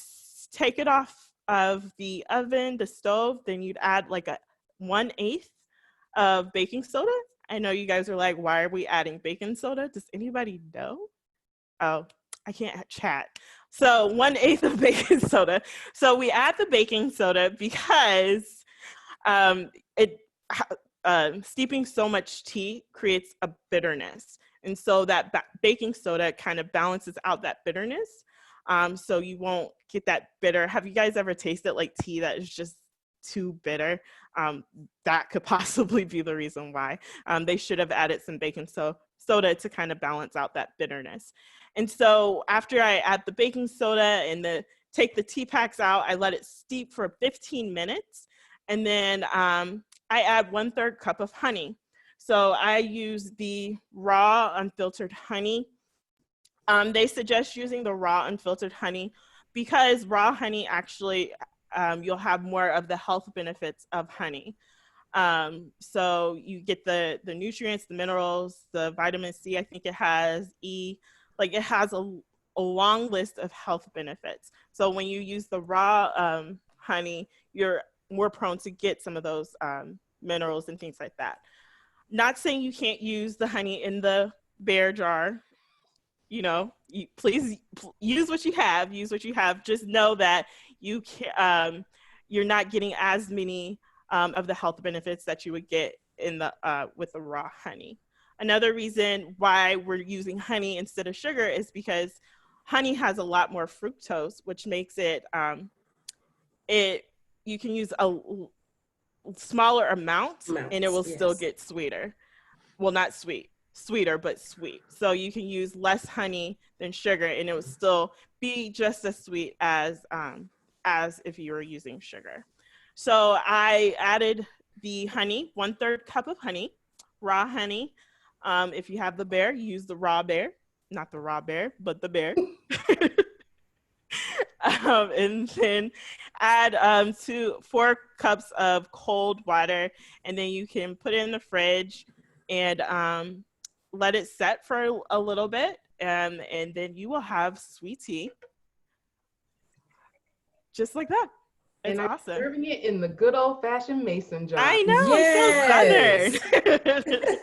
take it off of the oven, the stove. Then you'd add like a 1/8 of baking soda. I know you guys are like, why are we adding baking soda? Does anybody know? Oh, I can't chat. So 1/8 of baking soda. So we add the baking soda because steeping so much tea creates a bitterness. And so that baking soda kind of balances out that bitterness. So you won't get that bitter. Have you guys ever tasted like tea that is just too bitter? That could possibly be the reason why. They should have added some baking soda to kind of balance out that bitterness. And so after I add the baking soda and take the tea packs out, I let it steep for 15 minutes. And then I add 1/3 cup of honey. So I use the raw unfiltered honey. They suggest using the raw unfiltered honey because raw honey actually, you'll have more of the health benefits of honey. So you get the nutrients, the minerals, the vitamin C, I think it has E, like it has a long list of health benefits. So when you use the raw honey, you're more prone to get some of those minerals and things like that. Not saying you can't use the honey in the bear jar. Please use what you have. Just know that you're not getting as many of the health benefits that you would get in with the raw honey. Another reason why we're using honey instead of sugar is because honey has a lot more fructose, which makes it you can use a smaller amount and it will still get sweeter. Well, not sweeter, but sweet. So you can use less honey than sugar and it will still be just as sweet as if you were using sugar. So I added the honey, 1/3 cup of honey, raw honey. If you have the bear, use the raw bear, not the raw bear, but the bear. And then add 4 cups of cold water, and then you can put it in the fridge and let it set for a little bit, and then you will have sweet tea, just like that. It's awesome. Serving it in the good old-fashioned mason jar. I know, yes. So Southern.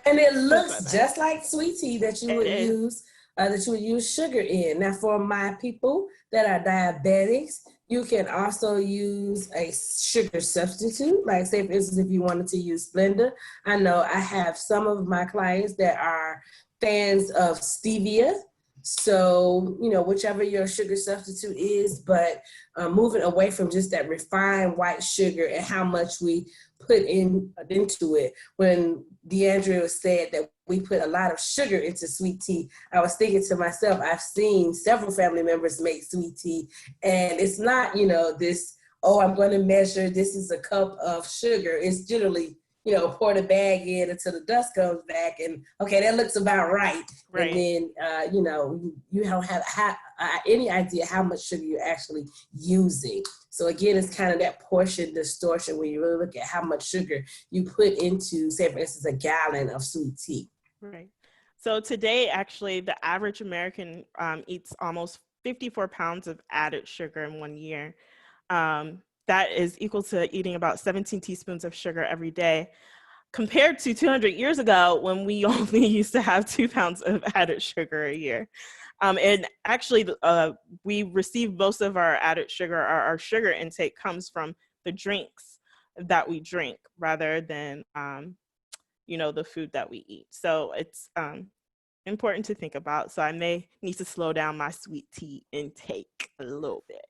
And it looks just like sweet tea that you would use. That you would use sugar in. Now, for my people that are diabetics, you can also use a sugar substitute. Like, say, for instance, if you wanted to use Splenda. I know I have some of my clients that are fans of stevia. So, whichever your sugar substitute is, but moving away from just that refined white sugar and how much we put into it. When DeAndrea said that we put a lot of sugar into sweet tea, I was thinking to myself, I've seen several family members make sweet tea, and it's not, this, I'm going to measure, this is a cup of sugar. It's generally, pour the bag in until the dust comes back, and okay, that looks about right. And then, you don't have any idea how much sugar you're actually using. So again, it's kind of that portion distortion when you really look at how much sugar you put into, say, for instance, a gallon of sweet tea. Right. So today, actually, the average American eats almost 54 pounds of added sugar in 1 year. That is equal to eating about 17 teaspoons of sugar every day. compared to 200 years ago when we only used to have 2 pounds of added sugar a year. And actually, we receive most of our added sugar, our sugar intake comes from the drinks that we drink rather than, the food that we eat. So it's important to think about. So I may need to slow down my sweet tea intake a little bit.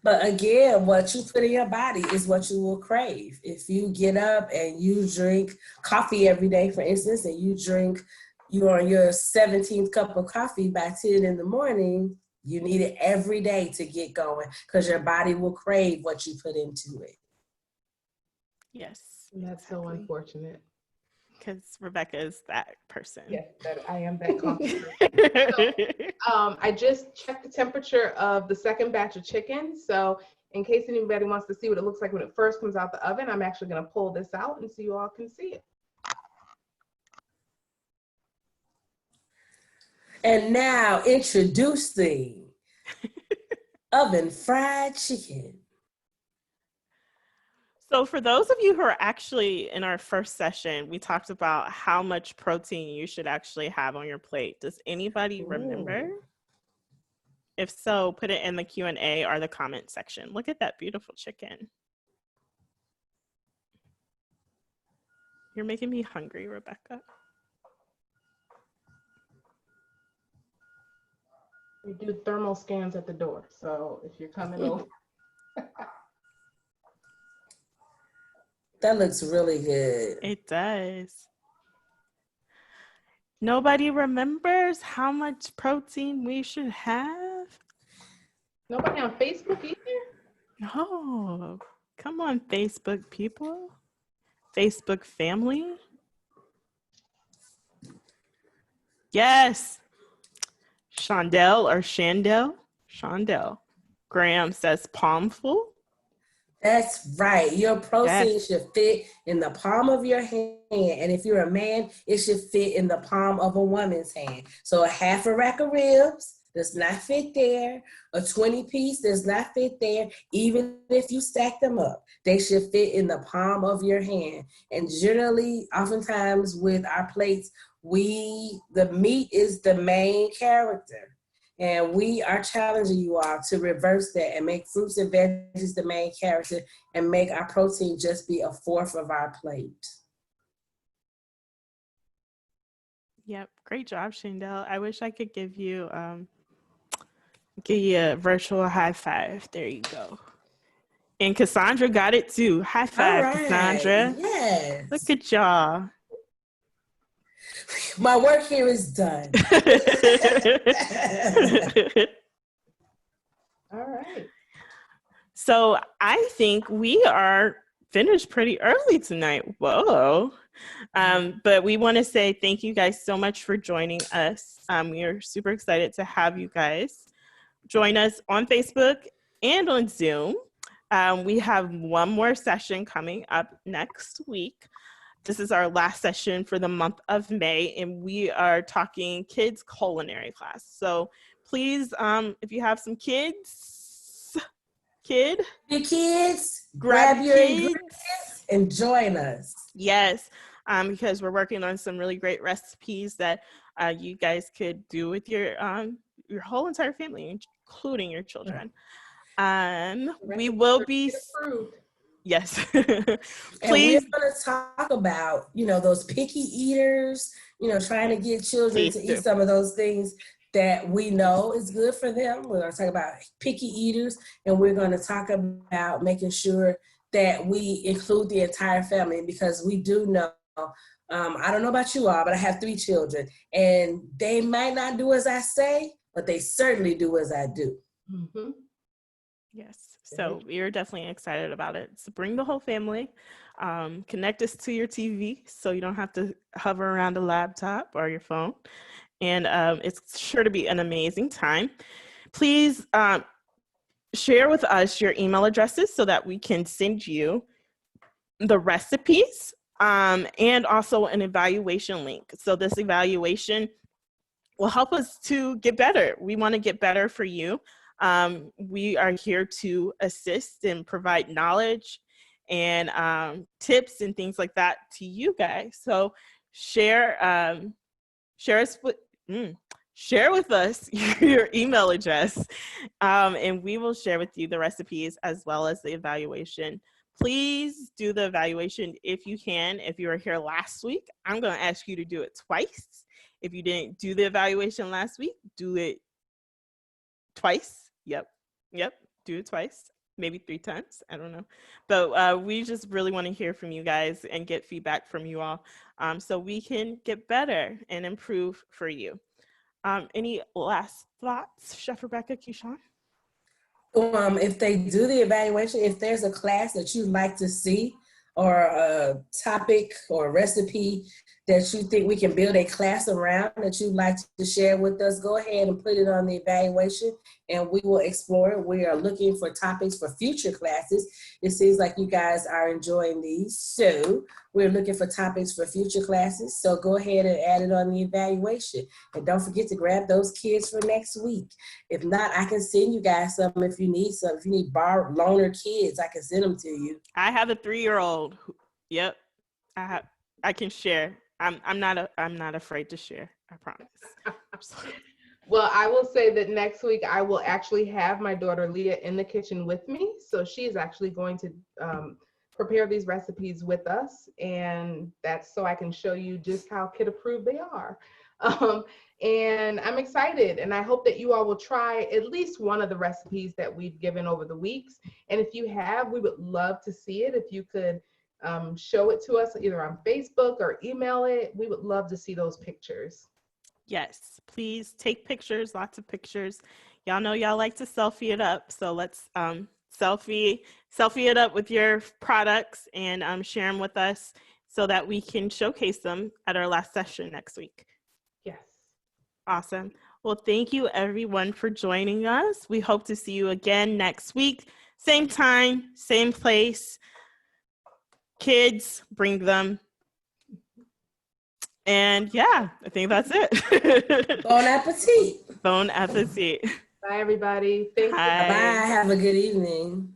But again, what you put in your body is what you will crave. If you get up and you drink coffee every day, for instance, and you're on your 17th cup of coffee by 10 in the morning, you need it every day to get going because your body will crave what you put into it. Yes. And that's so unfortunate. Because Rebecca is that person. Yes, I am that coffee person. So, I just checked the temperature of the second batch of chicken. So in case anybody wants to see what it looks like when it first comes out the oven, I'm actually going to pull this out and so you all can see it. And now introducing oven fried chicken. So for those of you who are actually in our first session, we talked about how much protein you should actually have on your plate. Does anybody remember? If so, put it in the Q&A or the comment section. Look at that beautiful chicken. You're making me hungry, Rebecca. We do thermal scans at the door. So if you're coming over. That looks really good. It does. Nobody remembers how much protein we should have? Nobody on Facebook either? No. Come on, Facebook people. Facebook family. Yes. Shondell. Graham says palmful. That's right. Your protein should fit in the palm of your hand. And if you're a man, it should fit in the palm of a woman's hand. So a half a rack of ribs does not fit there. A 20-piece does not fit there. Even if you stack them up, they should fit in the palm of your hand. And generally, oftentimes with our plates, the meat is the main character. And we are challenging you all to reverse that and make fruits and veggies the main character and make our protein just be a fourth of our plate. Yep, great job, Shondell. I wish I could give you a virtual high five. There you go. And Cassandra got it too. High five, right. Cassandra. Yes. Look at y'all. My work here is done. All right. So I think we are finished pretty early tonight. Whoa. But we want to say thank you guys so much for joining us. We are super excited to have you guys join us on Facebook and on Zoom. We have one more session coming up next week. This is our last session for the month of May, and we are talking kids culinary class. So please, if you have some kids, grab your ingredients and join us. Yes, because we're working on some really great recipes that you guys could do with your whole entire family, including your children. We will be approved. Yes. Please. And we're going to talk about, those picky eaters, trying to get children to eat some of those things that we know is good for them. We're going to talk about picky eaters, and we're going to talk about making sure that we include the entire family, because we do know, I don't know about you all, but I have 3 children, and they might not do as I say, but they certainly do as I do. Mm-hmm. Yes. So we're definitely excited about it. So bring the whole family, connect us to your TV so you don't have to hover around a laptop or your phone. And it's sure to be an amazing time. Please share with us your email addresses so that we can send you the recipes and also an evaluation link. So this evaluation will help us to get better. We want to get better for you. We are here to assist and provide knowledge and tips and things like that to you guys. So share with us your email address, and we will share with you the recipes as well as the evaluation. Please do the evaluation if you can. If you were here last week, I'm going to ask you to do it twice. If you didn't do the evaluation last week, do it twice. Yep. Do it twice, maybe 3 times. I don't know. But we just really want to hear from you guys and get feedback from you all, so we can get better and improve for you. Any last thoughts, Chef Rebecca, Keyshawn? If they do the evaluation, if there's a class that you'd like to see, or a topic or a recipe that you think we can build a class around that you'd like to share with us, go ahead and put it on the evaluation and we will explore it. We are looking for topics for future classes. It seems like you guys are enjoying these. So we're looking for topics for future classes. So go ahead and add it on the evaluation. And don't forget to grab those kids for next week. If not, I can send you guys some if you need some. If you need loaner kids, I can send them to you. I have a 3-year-old. Yep. I can share. I'm not afraid to share. I promise. Well, I will say that next week I will actually have my daughter Leah in the kitchen with me. So she is actually going to prepare these recipes with us. And that's so I can show you just how kid approved they are. And I'm excited. And I hope that you all will try at least one of the recipes that we've given over the weeks. And if you have, we would love to see it. If you could show it to us either on Facebook or email it, we would love to see those pictures. Yes, please take pictures, lots of pictures. Y'all know y'all like to selfie it up. So let's selfie it up with your products and share them with us so that we can showcase them at our last session next week. Yes. Awesome. Well, thank you everyone for joining us. We hope to see you again next week. Same time, same place. Kids, bring them. And yeah, I think that's it. Bon appetit. Bon appetit. Bye, everybody. Thanks. Bye. Have a good evening.